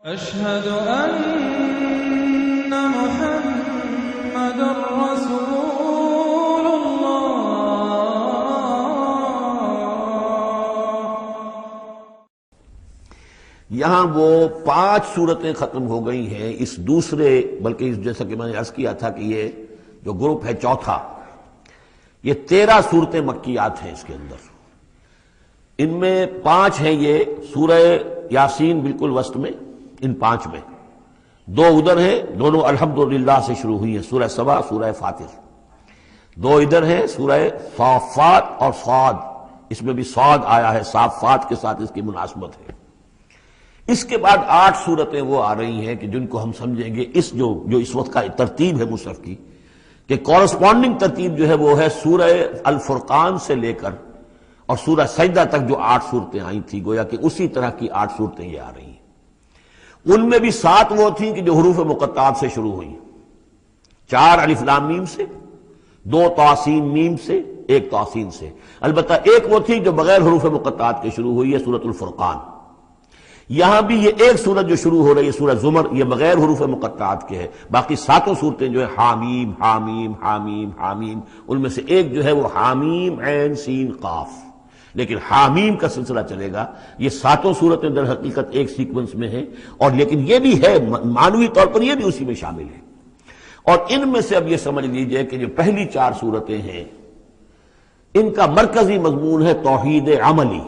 أشهد أن محمد رسول الله۔ یہاں وہ 5 صورتیں ختم ہو گئی ہیں اس دوسرے، بلکہ جیسا کہ میں نے عرض کیا تھا کہ یہ جو گروپ ہے چوتھا، یہ 13 صورتیں مکیات ہیں اس کے اندر۔ ان میں 5 ہیں یہ سورہ یاسین بالکل وسط میں، ان 5 میں 2 ادھر ہیں، دونوں الحمدللہ سے شروع ہوئی ہیں، سورہ سبا، سورہ فاطر۔ 2 ادھر ہیں، سورہ صافات اور صاد، اس میں بھی صاد آیا ہے، صافات کے ساتھ اس کی مناسبت ہے۔ اس کے بعد 8 صورتیں وہ آ رہی ہیں کہ جن کو ہم سمجھیں گے اس جو اس وقت کا ترتیب ہے مصحف کی، کہ کورسپونڈنگ ترتیب جو ہے وہ ہے سورہ الفرقان سے لے کر اور سورہ سجدہ تک جو 8 صورتیں آئی تھی، گویا کہ اسی طرح کی 8 صورتیں یہ آ رہی ہیں۔ ان میں بھی 7 وہ تھیں کہ جو حروف مقطعات سے شروع ہوئی، 4 الف لام میم سے، 2 طاسین میم سے، 1 طاسین سے، البتہ ایک وہ تھی جو بغیر حروف مقطعات کے شروع ہوئی ہے، سورۃ الفرقان۔ یہاں بھی یہ ایک سورت جو شروع ہو رہی ہے سورہ زمر، یہ بغیر حروف مقطعات کے ہے، باقی 7 صورتیں جو ہے حامیم حامیم حامیم حامیم، ان میں سے ایک جو ہے وہ حامیم عین سین قاف، لیکن حامیم کا سلسلہ چلے گا۔ یہ 7 صورتیں در حقیقت ایک سیکوینس میں ہیں، اور لیکن یہ بھی ہے معنوی طور پر یہ بھی اسی میں شامل ہے۔ اور ان میں سے اب یہ سمجھ لیجئے کہ جو پہلی 4 صورتیں ہیں ان کا مرکزی مضمون ہے توحید عملی۔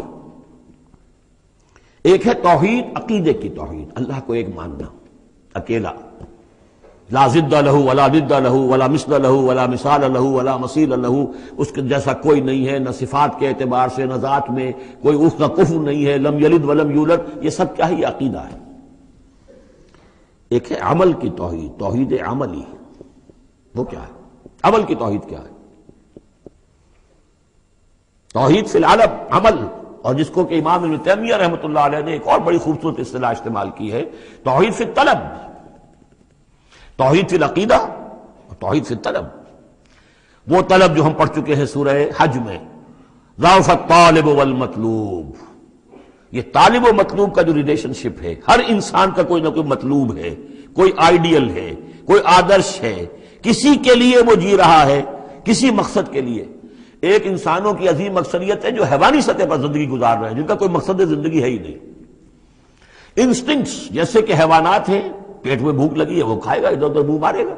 ایک ہے توحید عقیدے کی توحید، اللہ کو ایک ماننا اکیلا، لا ضد لہ ولا ضد لہ ولا مثل لہ ولا مثال لہ ولا مثیل لہ، اس کے جیسا کوئی نہیں ہے، نہ صفات کے اعتبار سے نہ ذات میں، کوئی اس کا کفر نہیں ہے، لم یلد ولم یولد، یہ سب کیا ہے؟ یہ عقیدہ ہے۔ ایک ہے عمل کی توحید، توحید عملی، وہ کیا ہے؟ عمل کی توحید کیا ہے؟ توحید فی العالم عمل، اور جس کو کہ امام ابن تیمیہ رحمۃ اللہ علیہ نے ایک اور بڑی خوبصورت اصطلاح استعمال کی ہے، توحید فی الطلب، توحید فی العقیدہ اور توحید فی الطلب۔ وہ طلب جو ہم پڑھ چکے ہیں سورہ حج میں، ضعف الطالب والمطلوب، یہ طالب و مطلوب کا جو ریلیشن شپ ہے، ہر انسان کا کوئی نہ کوئی مطلوب ہے، کوئی آئیڈیل ہے، کوئی آدرش ہے، کسی کے لیے وہ جی رہا ہے، کسی مقصد کے لیے۔ ایک انسانوں کی عظیم اکثریت ہے جو حیوانی سطح پر زندگی گزار رہے ہیں، جن کا کوئی مقصد زندگی ہے ہی نہیں۔ انسٹنکٹس جیسے کہ حیوانات ہیں، پیٹ میں بھوک لگی ہے وہ کھائے گا، ادھر ادھر منہ مارے گا۔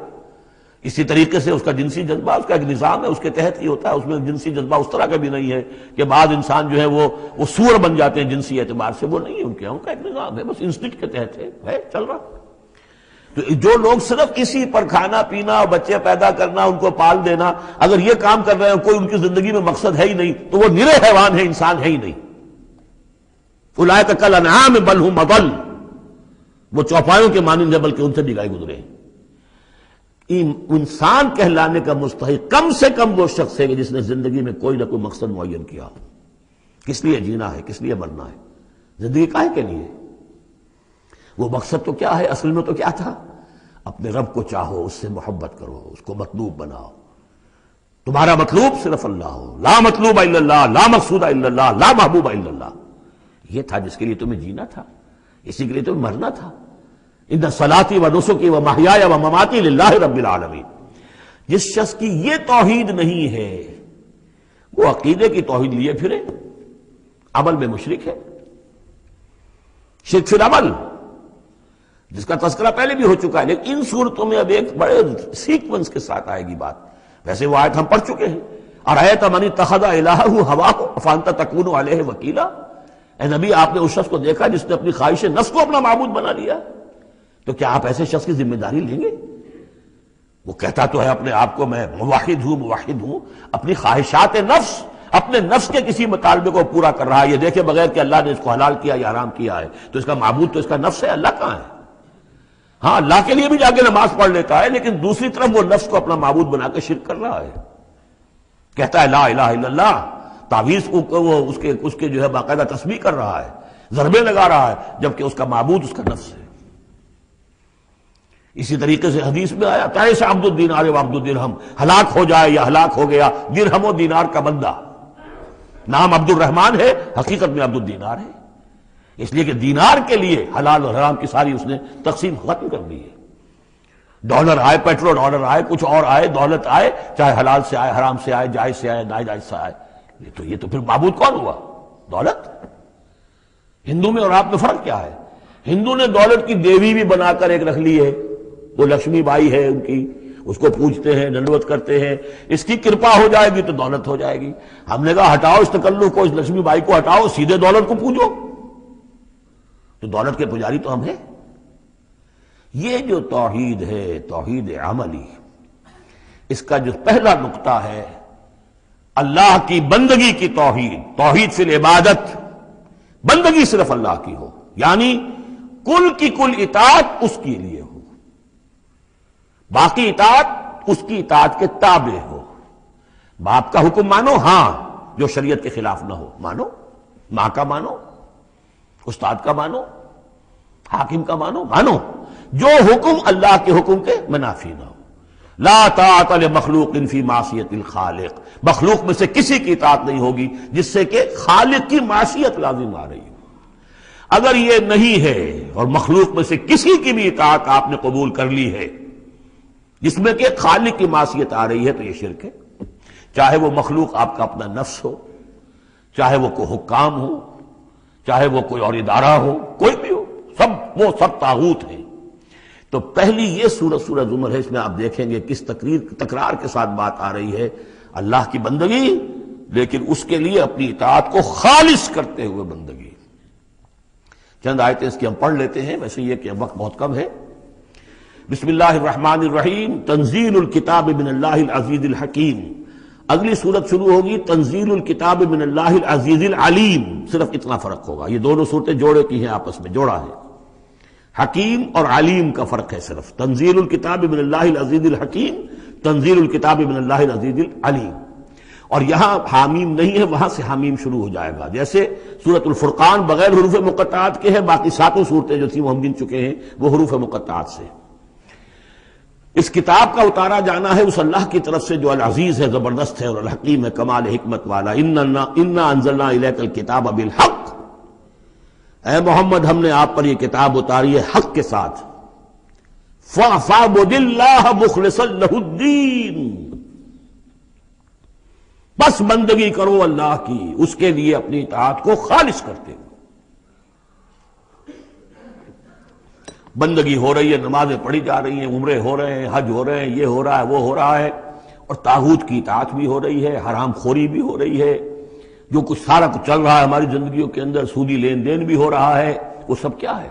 اسی طریقے سے اس کا جنسی جذبہ، اس کا ایک نظام ہے، اس کے تحت ہی ہوتا ہے۔ اس میں جنسی جذبہ اس طرح کا بھی نہیں ہے کہ بعض انسان جو ہے وہ سور بن جاتے ہیں جنسی اعتبار سے، وہ نہیں ہے ان کا ایک نظام ہے، بس انسٹنکٹ کے تحت ہے چل رہا۔ تو جو لوگ صرف اسی پر کھانا پینا اور بچے پیدا کرنا، ان کو پال دینا، اگر یہ کام کر رہے ہیں، کوئی ان کی زندگی میں مقصد ہے ہی نہیں، تو وہ نرے حیوان ہے، انسان ہے ہی نہیں۔ اولئک کالانعام بل ھم اضل، وہ چوپایوں کے مانند ہے بلکہ ان سے بھی گئے گزرے ہیں۔ انسان کہلانے کا مستحق کم سے کم وہ شخص ہے کہ جس نے زندگی میں کوئی نہ کوئی مقصد معین کیا ہو۔ کس لیے جینا ہے، کس لیے مرنا ہے، زندگی کاہے کے لیے؟ وہ مقصد تو کیا ہے؟ اصل میں تو کیا تھا؟ اپنے رب کو چاہو، اس سے محبت کرو، اس کو مطلوب بناؤ، تمہارا مطلوب صرف اللہ ہو، لا مطلوب الا اللہ، لا مقصود الا اللہ، لا محبوب الا اللہ۔ یہ تھا جس کے لیے تمہیں جینا تھا، اسی کے لیے تمہیں مرنا تھا۔ ان صلاتی و نسکی و محیای و مماتی للہ رب العالمین۔ جس شخص کی یہ توحید نہیں ہے وہ عقیدے کی توحید لیے پھرے، عمل میں مشرک ہے، شرک فی العمل، جس کا تذکرہ پہلے بھی ہو چکا ہے، لیکن ان صورتوں میں اب ایک بڑے سیکوینس کے ساتھ آئے گی بات۔ ویسے وہ آیت ہم پڑھ چکے ہیں، ارأیت من اتخذ الہہ ہواہ افانت تکون علیہ وکیلا۔ اے نبی، آپ نے اس شخص کو دیکھا جس نے اپنی خواہش نفس کو اپنا معبود بنا لیا، تو کیا آپ ایسے شخص کی ذمہ داری لیں گے؟ وہ کہتا تو ہے اپنے آپ کو میں موحد ہوں، اپنی خواہشات نفس، اپنے نفس کے کسی مطالبے کو پورا کر رہا ہے۔ یہ دیکھے بغیر کہ اللہ نے اس کو حلال کیا یا حرام کیا ہے، تو اس کا معبود تو اس کا نفس ہے، اللہ کہاں ہے؟ ہاں، اللہ کے لیے بھی جا کے نماز پڑھ لیتا ہے، لیکن دوسری طرف وہ نفس کو اپنا معبود بنا کے شرک کر رہا ہے۔ کہتا ہے لا الہ الا اللہ، تعویذ کو وہ اس کے جو ہے باقاعدہ تسبیح کر رہا ہے، ضربے لگا رہا ہے، جبکہ اس کا معبود اس کا نفس ہے۔ اسی طریقے سے حدیث میں آیا تعیس عبد الدینار و عبد الدرہم، ہلاک ہو جائے یا ہلاک ہو گیا درہم و دینار کا بندہ۔ نام عبد الرحمن ہے، حقیقت میں عبد الدینار ہے۔ اس لیے کہ دینار کے لیے حلال اور حرام کی ساری اس نے تقسیم ختم کر دی ہے. ڈالر آئے، پیٹرو ڈالر آئے، کچھ اور آئے، دولت آئے، چاہے حلال سے آئے، حرام سے آئے، جائز سے آئے، ناجائز سے آئے، یہ تو پھر معبود کون ہوا؟ دولت. ہندو میں اور آپ میں فرق کیا ہے؟ ہندو نے دولت کی دیوی بھی بنا کر ایک رکھ لی ہے، وہ لکشمی بائی ہے ان کی، اس کو پوجتے ہیں، دنڈوت کرتے ہیں، اس کی کرپا ہو جائے گی تو دولت ہو جائے گی. ہم نے کہا ہٹاؤ اس تکلف کو، اس لکشمی بائی کو ہٹاؤ، سیدھے دولت کو پوجو. تو دولت کے پجاری تو ہم ہیں. یہ جو توحید ہے، توحید عملی، اس کا جو پہلا نقطہ ہے اللہ کی بندگی کی توحید، توحید فی العبادت، بندگی صرف اللہ کی ہو، یعنی کل کی کل اطاعت اس کے لیے ہو، باقی اطاعت اس کی اطاعت کے تابع ہو. باپ کا حکم مانو، ہاں، جو شریعت کے خلاف نہ ہو مانو، ماں کا مانو، استاد کا مانو، حاکم کا مانو، جو حکم اللہ کے حکم کے منافی نہ ہو. لا طاعت لمخلوق فی معصیت الخالق، مخلوق میں سے کسی کی اطاعت نہیں ہوگی جس سے کہ خالق کی معصیت لازم آ رہی ہو. اگر یہ نہیں ہے اور مخلوق میں سے کسی کی بھی اطاعت آپ نے قبول کر لی ہے جس میں کہ خالق کی معصیت آ رہی ہے تو یہ شرک ہے. چاہے وہ مخلوق آپ کا اپنا نفس ہو، چاہے وہ کوئی حکام ہو، چاہے وہ کوئی اور ادارہ ہو، کوئی بھی ہو، وہ سب طاغوت ہیں. تو پہلی یہ سورہ زمر ہے، اس میں آپ دیکھیں گے کس تکرار کے ساتھ بات آ رہی ہے، اللہ کی بندگی، لیکن اس کے لیے اپنی اطاعت کو خالص کرتے ہوئے بندگی. چند آیتیں اس کی ہم پڑھ لیتے ہیں، ویسے یہ کہ وقت بہت کم ہے. بسم اللہ الرحمن الرحیم. تنزیل الکتاب من اللہ العزیز الحکیم. اگلی سورت شروع ہوگی تنزیل الکتاب من اللہ العزیز العلیم، صرف اتنا فرق ہوگا. یہ دونوں صورتیں جوڑے کی ہیں، آپس میں جوڑا ہے. حکیم اور علیم کا فرق ہے صرف. تنزیل الکتاب من اللہ العزیز الحکیم، تنزیل الکتاب من اللہ العزیز العلیم. اور یہاں حامیم نہیں ہے، وہاں سے حامیم شروع ہو جائے گا. جیسے سورۃ الفرقان بغیر حروف مقطعات کے ہے، باقی ساتوں صورتیں جو تھیں وہ ہم گن چکے ہیں، وہ حروف مقطعات سے. اس کتاب کا اتارا جانا ہے اس اللہ کی طرف سے جو العزیز ہے، زبردست ہے، اور الحکیم ہے، کمال حکمت والا. انا انزلنا الیک الکتاب بالحق، اے محمد ہم نے آپ پر یہ کتاب اتاری ہے حق کے ساتھ. فاعبد اللہ مخلصا لہ الدین، بس بندگی کرو اللہ کی، اس کے لیے اپنی اطاعت کو خالص کرتے ہو. بندگی ہو رہی ہے، نمازیں پڑھی جا رہی ہیں، عمرے ہو رہے ہیں، حج ہو رہے ہیں، یہ ہو رہا ہے، وہ ہو رہا ہے، اور طاغوت کی اطاعت بھی ہو رہی ہے، حرام خوری بھی ہو رہی ہے، جو کچھ سارا کچھ چل رہا ہے ہماری زندگیوں کے اندر، سودی لین دین بھی ہو رہا ہے، وہ سب کیا ہے؟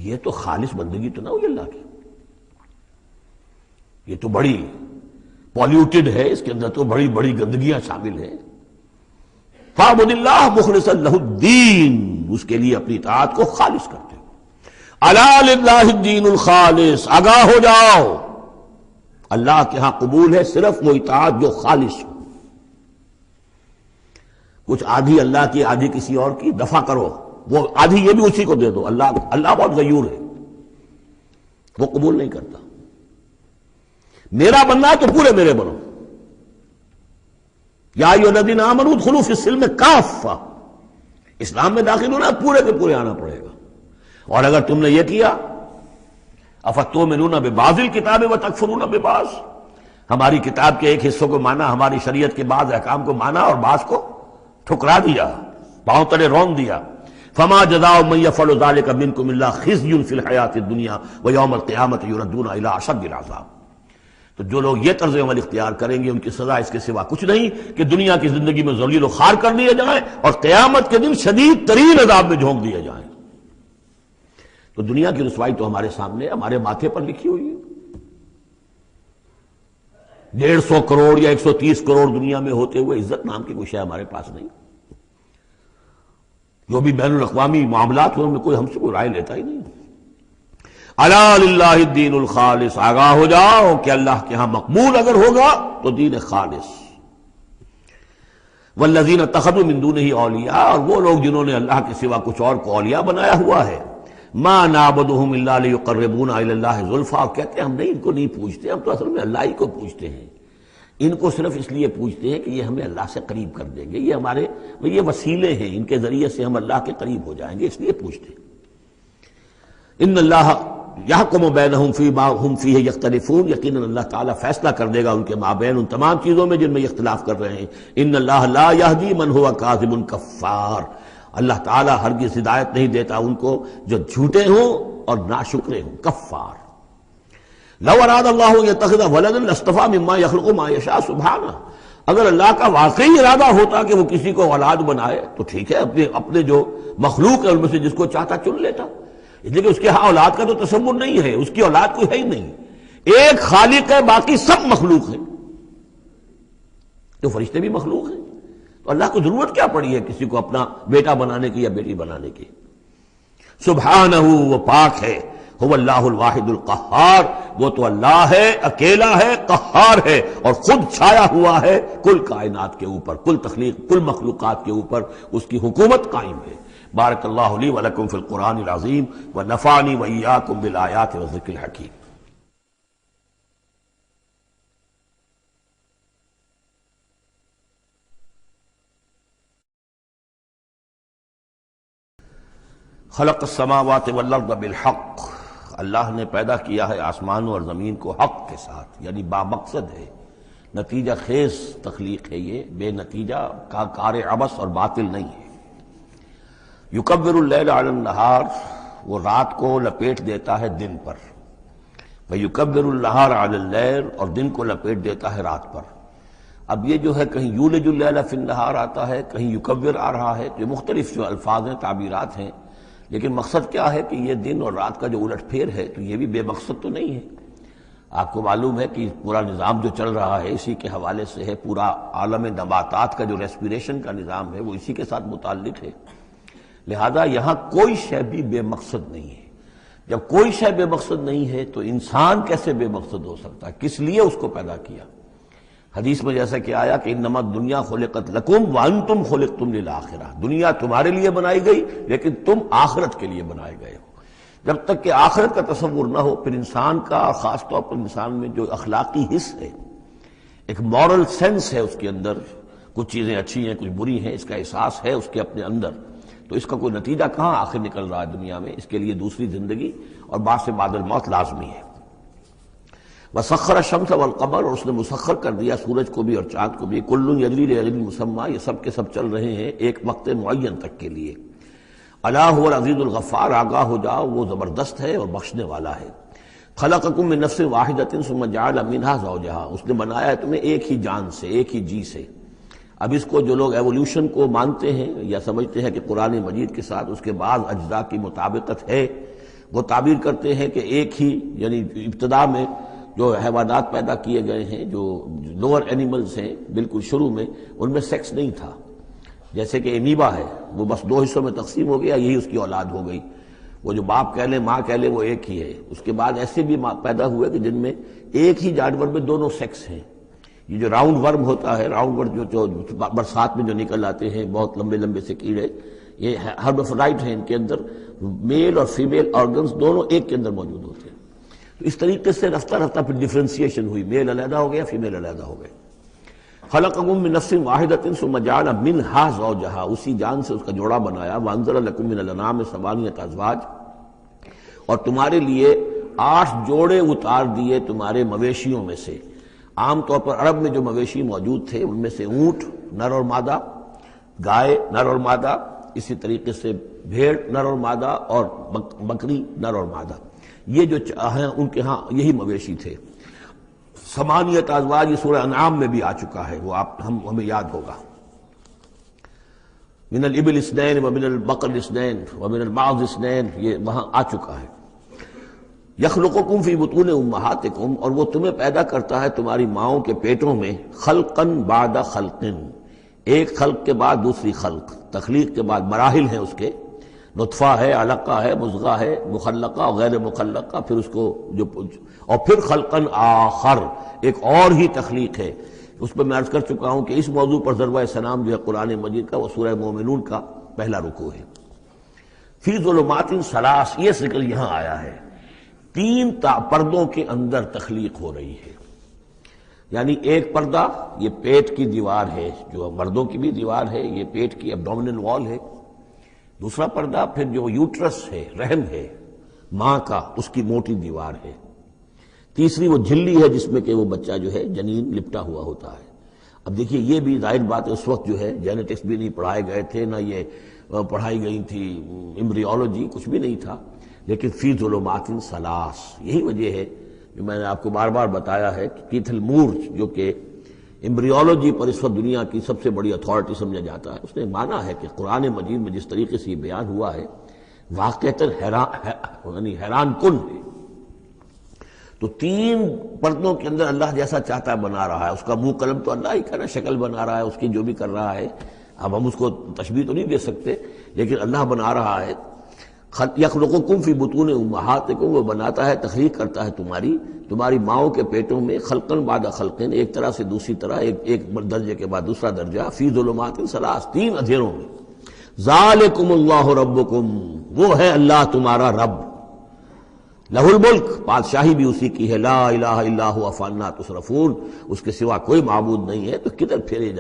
یہ تو خالص بندگی تو نہ ہوئی اللہ کی. یہ تو بڑی پالیوٹڈ ہے، اس کے اندر تو بڑی بڑی گندگیاں شامل ہیں. فاعبد اللہ مخلصا لہ الدین، اس کے لیے اپنی اطاعت کو خالص کرتے ہو. الا للہ الدین الخالص، آگاہ ہو جاؤ، اللہ کے ہاں قبول ہے صرف وہ اطاعت جو خالص ہو. کچھ آدھی اللہ کی آدھی کسی اور کی، دفع کرو، وہ آدھی یہ بھی اسی کو دے دو. اللہ بہت غیور ہے، وہ قبول نہیں کرتا. میرا بننا ہے تو پورے میرے بنو. یا ایھا الذین آمنوا ادخلوا فی السلم کافہ، اسلام میں داخل ہونا پورے کے پورے آنا پڑے گا. اور اگر تم نے یہ کیا، افتؤمنون ببعض الکتاب وتکفرون ببعض، ہماری کتاب کے ایک حصوں کو مانا، ہماری شریعت کے بعض احکام کو مانا اور بعض کو ٹھکرا دیا، پاؤں تلے رون دیا. فما جزاء من يفعل ذلك منكم الا خزي في الحیاۃ الدنیا ویوم القیامۃ یردون الی اشد العذاب. تو جو لوگ یہ طرز عمل اختیار کریں گے ان کی سزا اس کے سوا کچھ نہیں کہ دنیا کی زندگی میں ذلیل و خوار کر دیے جائیں اور قیامت کے دن شدید ترین عذاب میں جھونک دیے جائیں. تو دنیا کی رسوائی تو ہمارے سامنے، ہمارے ماتھے پر لکھی ہوئی ہے. 150 کروڑ یا 130 کروڑ دنیا میں ہوتے ہوئے عزت نام کی کوئی شے ہمارے پاس نہیں. جو بھی بین الاقوامی معاملات ہیں ان میں کوئی ہم سے کوئی رائے لیتا ہی نہیں. الا للہ الدین الخالص، آگاہ ہو جاؤ کہ اللہ کے ہاں مقبول اگر ہوگا تو دین خالص. والذین اتخذوا من دونہ اولیاء، اور وہ لوگ جنہوں نے اللہ کے سوا کچھ اور کو اولیاء بنایا ہوا ہے. ما نعبدہم الا لیقربونا الی اللہ زلفیٰ، کہتے ہیں ہم نہیں ان کو نہیں پوچھتے، ہم تو اصل میں اللہ ہی کو پوچھتے ہیں. ان کو صرف اس لیے پوجتے ہیں کہ یہ ہمیں اللہ سے قریب کر دیں گے، یہ ہمارے یہ وسیلے ہیں، ان کے ذریعے سے ہم اللہ کے قریب ہو جائیں گے، اس لیے پوجتے ہیں۔ ان اللہ یحکم بینہم فیما ہم فیہ یختلفون، یقیناً اللہ تعالیٰ فیصلہ کر دے گا ان کے مابین ان تمام چیزوں میں جن میں یہ اختلاف کر رہے ہیں۔ ان اللہ لا یہدی من ہوا کاذب کفار، اللہ تعالیٰ ہرگز ہدایت نہیں دیتا ان کو جو جھوٹے ہوں اور ناشکرے ہوں، کفار۔ لو اراد اللہ یتخذ ولدا لاصطفى مما یخلق ما یشاء سبحانہ، اگر اللہ کا واقعی ارادہ ہوتا کہ وہ کسی کو اولاد بنائے تو ٹھیک ہے، اپنے جو مخلوق ہے ان میں سے جس کو چاہتا چن لیتا، لیکن اس کے ہاں اولاد کا تو تصور نہیں ہے، اس کی اولاد کوئی ہے ہی نہیں، ایک خالق ہے، باقی سب مخلوق ہیں، تو فرشتے بھی مخلوق ہیں، تو اللہ کو ضرورت کیا پڑی ہے کسی کو اپنا بیٹا بنانے کی یا بیٹی بنانے کی؟ سبحانہ، وہ پاک ہے، هو اللہ الواحد القہار، وہ تو اللہ ہے، اکیلا ہے، قہار ہے، اور خود چھایا ہوا ہے کل کائنات کے اوپر، کل تخلیق، کل مخلوقات کے اوپر اس کی حکومت قائم ہے۔ بارک اللہ لی ولکم فی القرآن العظیم ونفعنی وإیاکم بالآیات والذکر الحکیم۔ خلق السماوات والارض بالحق، اللہ نے پیدا کیا ہے آسمانوں اور زمین کو حق کے ساتھ، یعنی با مقصد ہے، نتیجہ خیز تخلیق ہے، یہ بے نتیجہ کا کار عبث اور باطل نہیں ہے۔ یکبر اللیل علی النہار، وہ رات کو لپیٹ دیتا ہے دن پر، ویکبر النہار علی اللیل، اور دن کو لپیٹ دیتا ہے رات پر۔ اب یہ جو ہے کہیں یولج اللیل فی النہار آتا ہے، کہیں یکبر آ رہا ہے، تو یہ مختلف جو الفاظ ہیں، تعبیرات ہیں، لیکن مقصد کیا ہے کہ یہ دن اور رات کا جو الٹ پھیر ہے تو یہ بھی بے مقصد تو نہیں ہے۔ آپ کو معلوم ہے کہ پورا نظام جو چل رہا ہے اسی کے حوالے سے ہے، پورا عالم نباتات کا جو ریسپیریشن کا نظام ہے وہ اسی کے ساتھ متعلق ہے، لہذا یہاں کوئی شے بھی بے مقصد نہیں ہے۔ جب کوئی شے بے مقصد نہیں ہے تو انسان کیسے بے مقصد ہو سکتا ہے؟ کس لیے اس کو پیدا کیا؟ حدیث میں جیسا کہ آیا کہ انما الدنیا خلقت لکم وانتم خلقتم للآخرہ، دنیا تمہارے لیے بنائی گئی لیکن تم آخرت کے لیے بنائے گئے ہو۔ جب تک کہ آخرت کا تصور نہ ہو، پھر انسان کا، خاص طور پر انسان میں جو اخلاقی حص ہے، ایک مورل سینس ہے اس کے اندر، کچھ چیزیں اچھی ہیں کچھ بری ہیں، اس کا احساس ہے اس کے اپنے اندر، تو اس کا کوئی نتیجہ کہاں آخر نکل رہا ہے دنیا میں؟ اس کے لیے دوسری زندگی اور بعد سے بعد الموت لازمی ہے۔ وسخر الشمس والقمر، اور اس نے مسخر کر دیا سورج کو بھی اور چاند کو بھی، کل یجری لاجل مسمى، یہ سب کے سب چل رہے ہیں ایک وقت معین تک کے لیے۔ الا هو العزیز الغفار، آگاہ ہو جاؤ وہ زبردست ہے اور بخشنے والا ہے۔ خلقکم من نفس واحدۃ ثم جعل منها زوجها، اس نے بنایا ہے تمہیں ایک ہی جان سے، ایک ہی جی سے۔ اب اس کو جو لوگ ایولیوشن کو مانتے ہیں یا سمجھتے ہیں کہ قرآن مجید کے ساتھ اس کے بعض اجزاء کی مطابقت ہے، وہ تعبیر کرتے ہیں کہ ایک ہی، یعنی ابتدا میں جو حیوانات پیدا کیے گئے ہیں، جو لوور اینیملز ہیں، بالکل شروع میں ان میں سیکس نہیں تھا، جیسے کہ امیبا ہے، وہ بس دو حصوں میں تقسیم ہو گیا، یہی اس کی اولاد ہو گئی، وہ جو باپ کہہ لیں ماں کہہ لیں وہ ایک ہی ہے۔ اس کے بعد ایسے بھی پیدا ہوئے کہ جن میں ایک ہی جانور میں دونوں سیکس ہیں۔ یہ جو راؤنڈ ورم ہوتا ہے، راؤنڈ ورم جو برسات میں جو نکل آتے ہیں بہت لمبے لمبے سے کیڑے، یہ ہرمافرڈائٹ ہیں، ان کے اندر میل اور فیمیل آرگنز دونوں ایک کے اندر موجود ہوتے ہیں۔ تو اس طریقے سے رفتہ رفتہ پھر ڈیفرینسیشن ہوئی، میل علیحدہ ہو گیا، فیمیل علیحدہ ہو گئے۔ خلقکم من نفس واحدۃ ثم جعل منها زوجها، اسی جان سے اس کا جوڑا بنایا۔ وانزل لکم من الانعام ثمانیۃ ازواج، اور تمہارے لیے 8 جوڑے اتار دیے تمہارے مویشیوں میں سے۔ عام طور پر عرب میں جو مویشی موجود تھے ان میں سے اونٹ نر اور مادہ، گائے نر اور مادہ، اسی طریقے سے بھیڑ نر اور مادہ، اور بکری نر اور مادہ، یہ جو ہیں ان کے ہاں یہی مویشی تھے۔ ثمانیۃ ازواج یہ سورہ انعام میں بھی آ چکا ہے، وہ ہمیں یاد ہوگا۔ من الابل اثنین ومن البقر اثنین ومن المعز اثنین، یہ وہاں آ چکا ہے۔ یخلقکم فی بطون امہاتکم، اور وہ تمہیں پیدا کرتا ہے تمہاری ماؤں کے پیٹوں میں، خلقن بعد خلقن، ایک خلق کے بعد دوسری خلق، تخلیق کے بعد مراحل ہیں اس کے، نطفہ ہے، علقہ ہے، مضغہ ہے، مخلقہ اور غیر مخلقہ، پھر اس کو جو، اور پھر خلقن آخر، ایک اور ہی تخلیق ہے۔ اس پہ میں عرض کر چکا ہوں کہ اس موضوع پر ضربہ سلام جو ہے قرآن مجید کا، وہ سورہ مومنون کا پہلا رکوع ہے۔ فی ظلمات ثلاث، یہ ذکر یہاں آیا ہے، 3 پردوں کے اندر تخلیق ہو رہی ہے، یعنی ایک پردہ یہ پیٹ کی دیوار ہے، جو مردوں کی بھی دیوار ہے، یہ پیٹ کی ایبڈومینل وال ہے. دوسرا پردہ پھر جو یوٹرس ہے، رحم ہے ماں کا، اس کی موٹی دیوار ہے. تیسری وہ جھلی ہے جس میں کہ وہ بچہ جو ہے جنین لپٹا ہوا ہوتا ہے. اب دیکھیے یہ بھی ظاہر بات ہے، اس وقت جو ہے جینیٹکس بھی نہیں پڑھائے گئے تھے، نہ یہ پڑھائی گئی تھی ایمبریولوجی، کچھ بھی نہیں تھا. لیکن فی ظلمات ثلاث، یہی وجہ ہے جو میں نے آپ کو بار بار بتایا ہے کہ کیتھل مور جو کہ ایمبریولوجی پر اس وقت دنیا کی سب سے بڑی اتھارٹی سمجھا جاتا ہے، اس نے مانا ہے کہ قرآن مجید میں جس طریقے سے یہ بیان ہوا ہے واقعتاً حیران کن ہے. تو تین پردوں کے اندر اللہ جیسا چاہتا ہے بنا رہا ہے. اس کا منہ قلم تو اللہ ہی کا نا، شکل بنا رہا ہے اس کی جو بھی کر رہا ہے. اب ہم اس کو تشبیہ تو نہیں دے سکتے، لیکن اللہ بنا رہا ہے. یخلقکم فی بطون امہاتکم، وہ بناتا ہے، تخلیق کرتا ہے تمہاری ماؤں کے پیٹوں میں، خلقن بعد خلقن، ایک طرح سے دوسری طرح، ایک درجے کے بعد دوسرا درجہ، فی ظلمات ثلاث، تین اندھیروں میں. ذالکم اللہ ربکم، وہ ہے اللہ تمہارا رب. لہ الملک، بادشاہی بھی اسی کی ہے. لا الہ الا هو فانا تصرفون، اس کے سوا کوئی معبود نہیں ہے، تو کدھر پھرائے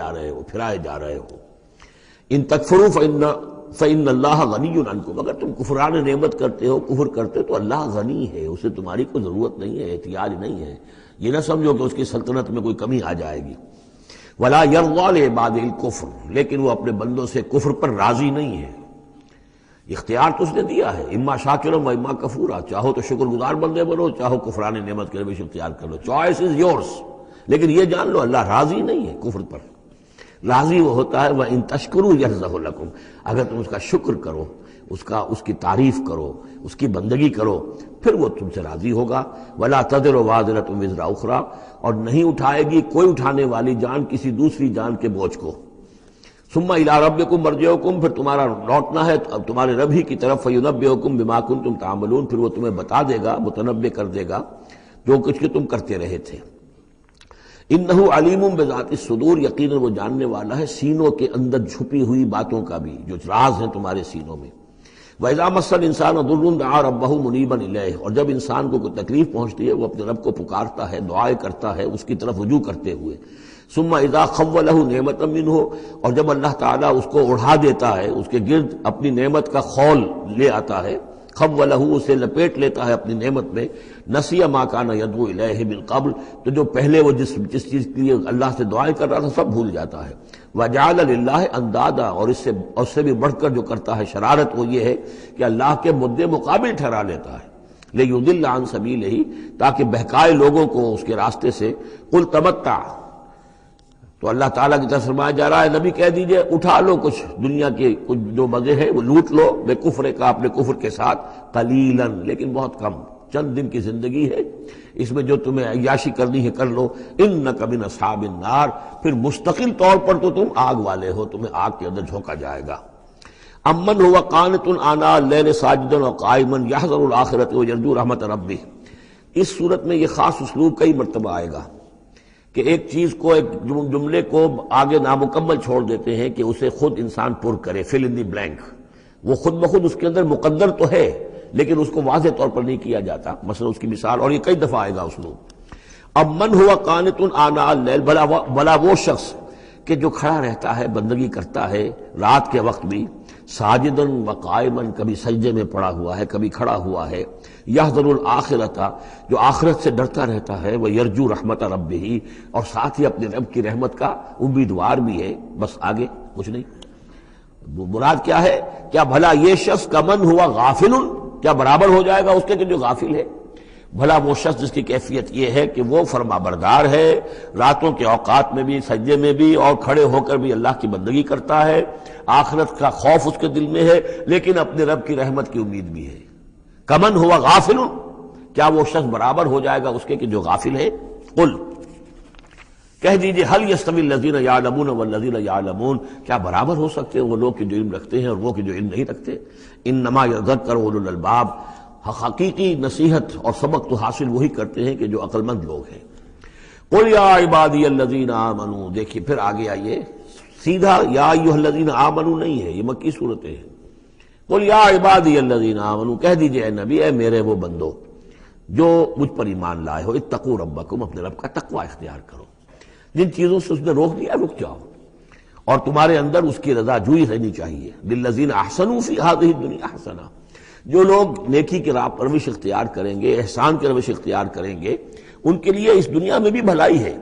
جا رہے ہو. ان تکفروا فإن اللہ غنی عنکم، اگر تم کفران نعمت کرتے ہو، کفر کرتے ہو، تو اللہ غنی ہے، اسے تمہاری کوئی ضرورت نہیں ہے، احتیاج نہیں ہے. یہ نہ سمجھو کہ اس کی سلطنت میں کوئی کمی آ جائے گی. ولا یرضی لعبادہ الکفر، لیکن وہ اپنے بندوں سے کفر پر راضی نہیں ہے. اختیار تو اس نے دیا ہے، اما شاکرا و اما کفورا، چاہو تو شکر گزار بندے بنو، چاہو کفران نعمت کے روش اختیار کر لو. Choice is yours. لیکن یہ جان لو اللہ راضی نہیں ہے کفر پر. راضی وہ ہوتا ہے وَإِن تَشْكُرُوا يَرْضَهُ لَكُمْ، اگر تم اس کا شکر کرو، اس کی تعریف کرو، اس کی بندگی کرو، پھر وہ تم سے راضی ہوگا. وَلَا تَزِرُ وَازِرَةٌ وِزْرَ أُخْرَىٰ، اور نہیں اٹھائے گی کوئی اٹھانے والی جان کسی دوسری جان کے بوجھ کو. ثُمَّ إِلَىٰ رَبِّكُمْ مَرْجِعُكُمْ، پھر تمہارا لوٹنا ہے اب تمہارے رب ہی کی طرف. فَيُنَبِّئُكُمْ بِمَا كُنتُمْ تَعْمَلُونَ، پھر وہ تمہیں بتا دے گا، متنبع کر دے گا جو کچھ کہ تم کرتے رہے تھے. انہ علیم بذات الصدور، یقیناً وہ جاننے والا ہے سینوں کے اندر چھپی ہوئی باتوں کا بھی، جو راز ہیں تمہارے سینوں میں. وَإِذَا مَسَّ الْإِنسَانَ ضُرٌّ دَعَا رَبَّهُ مُنِيبًا إِلَيْهِ، اور جب انسان کو کوئی تکلیف پہنچتی ہے وہ اپنے رب کو پکارتا ہے، دعائیں کرتا ہے اس کی طرف رجوع کرتے ہوئے. ثُمَّ إِذَا خَوَّلَهُ نِعْمَةً مِّنْهُ، اور جب اللہ تعالیٰ اس کو اڑا دیتا ہے، اس کے گرد اپنی نعمت کا خول لے آتا ہے، خولہ، اسے لپیٹ لیتا ہے اپنی نعمت میں. نسی ما کان یدعو الیہ من قبل، تو جو پہلے وہ جس چیز کے لیے اللہ سے دعائیں کر رہا تھا سب بھول جاتا ہے. وجعل للہ اندادا، اور اس سے بھی بڑھ کر جو کرتا ہے شرارت وہ یہ ہے کہ اللہ کے مدے مقابل ٹھہرا لیتا ہے. لیضل عن سبیلہ، تاکہ بہکائے لوگوں کو اس کے راستے سے. قل تمتع، تو اللہ تعالیٰ کی طرف فرمایا جا رہا ہے نبی کہہ دیجئے اٹھا لو کچھ دنیا کے کچھ جو مزے ہیں وہ لوٹ لو، بے کفر کا، اپنے کفر کے ساتھ. قلیلا، لیکن بہت کم، چند دن کی زندگی ہے، اس میں جو تمہیں عیاشی کرنی ہے کر لو. انک من اصحاب النار، پھر مستقل طور پر تو تم آگ والے ہو، تمہیں آگ کے اندر جھونکا جائے گا. امن هو قانت آناء اللیل ساجدا وقائما یحذر الآخرة ویرجو رحمت ربہ. اس صورت میں یہ خاص اسلوب کئی مرتبہ آئے گا کہ ایک چیز کو، ایک جملے کو آگے نامکمل چھوڑ دیتے ہیں کہ اسے خود انسان پر کرے، فل ان دی بلینک. وہ خود بخود اس کے اندر مقدر تو ہے لیکن اس کو واضح طور پر نہیں کیا جاتا. مثلا اس کی مثال، اور یہ کئی دفعہ آئے گا اسلوب. اب من ہوا قانت آناء اللیل، بلا وہ شخص کہ جو کھڑا رہتا ہے، بندگی کرتا ہے رات کے وقت بھی. ساجدن و قائمن، کبھی سجدے میں پڑا ہوا ہے، کبھی کھڑا ہوا ہے. یحذر الآخرۃ، جو آخرت سے ڈرتا رہتا ہے. وہ یرجو رحمت ربہ، اور ساتھ ہی اپنے رب کی رحمت کا امیدوار بھی ہے. بس آگے کچھ نہیں. مراد کیا ہے؟ کیا بھلا یہ شخص کمن ہوا غافل، کیا برابر ہو جائے گا اس کے کہ جو غافل ہے؟ بھلا وہ شخص جس کی کیفیت یہ ہے کہ وہ فرما بردار ہے، راتوں کے اوقات میں بھی، سجدے میں بھی، اور کھڑے ہو کر بھی اللہ کی بندگی کرتا ہے، آخرت کا خوف اس کے دل میں ہے، لیکن اپنے رب کی رحمت کی امید بھی ہے. کمن ہوا غافل، کیا وہ شخص برابر ہو جائے گا اس کے کہ جو غافل ہے؟ قل، کہہ دیجئے حل یستوی الذین یعلمون والذین یعلمون، کیا برابر ہو سکتے ہیں وہ لوگ کہ جو علم رکھتے ہیں اور وہ کہ جو علم نہیں رکھتے؟ انما یذکر اولو الالباب، حقیقی نصیحت اور سبق تو حاصل وہی کرتے ہیں کہ جو عقل مند لوگ ہیں. قل یا عبادی الذین آمنوا، دیکھیے پھر آگے آئیے، سیدھا یا ایھا الذین آمنوا نہیں ہے، یہ مکی صورتیں ہیں. قل یا عبادی الذین آمنوا، کہہ دیجئے اے نبی، اے میرے وہ بندو جو مجھ پر ایمان لائے ہو، اتقوا ربکم، اپنے رب کا تقوی اختیار کرو. جن چیزوں سے اس نے روک دیا رک جاؤ، اور تمہارے اندر اس کی رضا جوئی رہنی چاہیے۔ للذین احسنوا فی ہذہ الدنیا حسنہ، جو لوگ نیکی کی راہ پروش اختیار کریں گے، احسان کی روش اختیار کریں گے، ان کے لیے اس دنیا میں بھی بھلائی ہے۔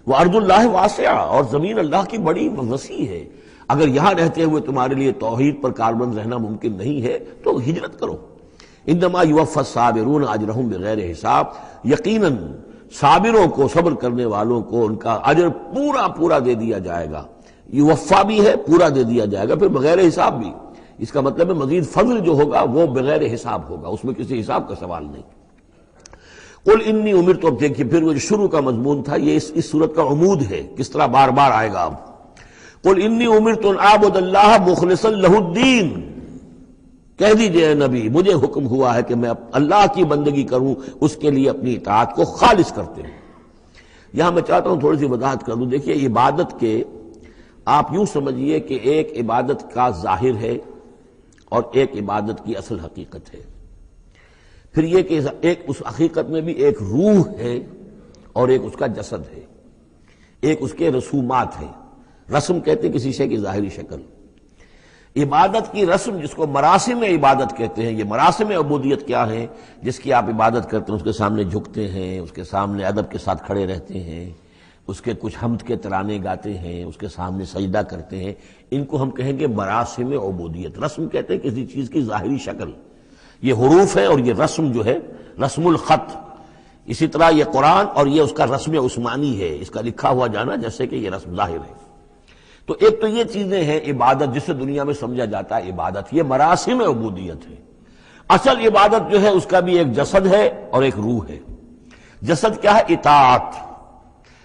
وارض اللہ واسعہ، اور زمین اللہ کی بڑی وسیع ہے۔ اگر یہاں رہتے ہوئے تمہارے لیے توحید پر کاربند رہنا ممکن نہیں ہے تو ہجرت کرو۔ انما یوفی الصابرون اجرہم بغیر حساب، یقیناً صابروں کو، صبر کرنے والوں کو ان کا اجر پورا پورا دے دیا جائے گا۔ یوفا بھی ہے، پورا دے دیا جائے گا، پھر بغیر حساب بھی۔ اس کا مطلب ہے مزید فضل جو ہوگا وہ بغیر حساب ہوگا، اس میں کسی حساب کا سوال نہیں۔ قل انی امرت، اب دیکھیے پھر وہ جو شروع کا مضمون تھا یہ اس صورت کا عمود ہے، کس طرح بار بار آئے گا اب۔ قل انی امرت ان اعبد اللہ مخلصا لہ الدین، کہہ دیجئے اے نبی مجھے حکم ہوا ہے کہ میں اللہ کی بندگی کروں، اس کے لیے اپنی اطاعت کو خالص کرتے ہوں۔ یہاں میں چاہتا ہوں تھوڑی سی وضاحت کر دوں۔ دیکھیے عبادت کے آپ یوں سمجھیے کہ ایک عبادت کا ظاہر ہے اور ایک عبادت کی اصل حقیقت ہے، پھر یہ کہ ایک اس حقیقت میں بھی ایک روح ہے اور ایک اس کا جسد ہے، ایک اس کے رسومات ہیں۔ رسم کہتے ہیں کسی شے کی ظاہری شکل۔ عبادت کی رسم جس کو مراسم عبادت کہتے ہیں، یہ مراسم عبودیت کیا ہیں؟ جس کی آپ عبادت کرتے ہیں، اس کے سامنے جھکتے ہیں، اس کے سامنے ادب کے ساتھ کھڑے رہتے ہیں، اس کے کچھ حمد کے ترانے گاتے ہیں، اس کے سامنے سجدہ کرتے ہیں، ان کو ہم کہیں گے مراسم عبودیت۔ رسم کہتے ہیں کسی چیز کی ظاہری شکل، یہ حروف ہے اور یہ رسم جو ہے رسم الخط۔ اسی طرح یہ قرآن اور یہ اس کا رسم عثمانی ہے، اس کا لکھا ہوا جانا جیسے کہ یہ رسم ظاہر ہے۔ تو ایک تو یہ چیزیں ہیں عبادت جسے دنیا میں سمجھا جاتا ہے عبادت، یہ مراسم عبودیت ہے۔ اصل عبادت جو ہے اس کا بھی ایک جسد ہے اور ایک روح ہے۔ جسد کیا ہے؟ اطاعت،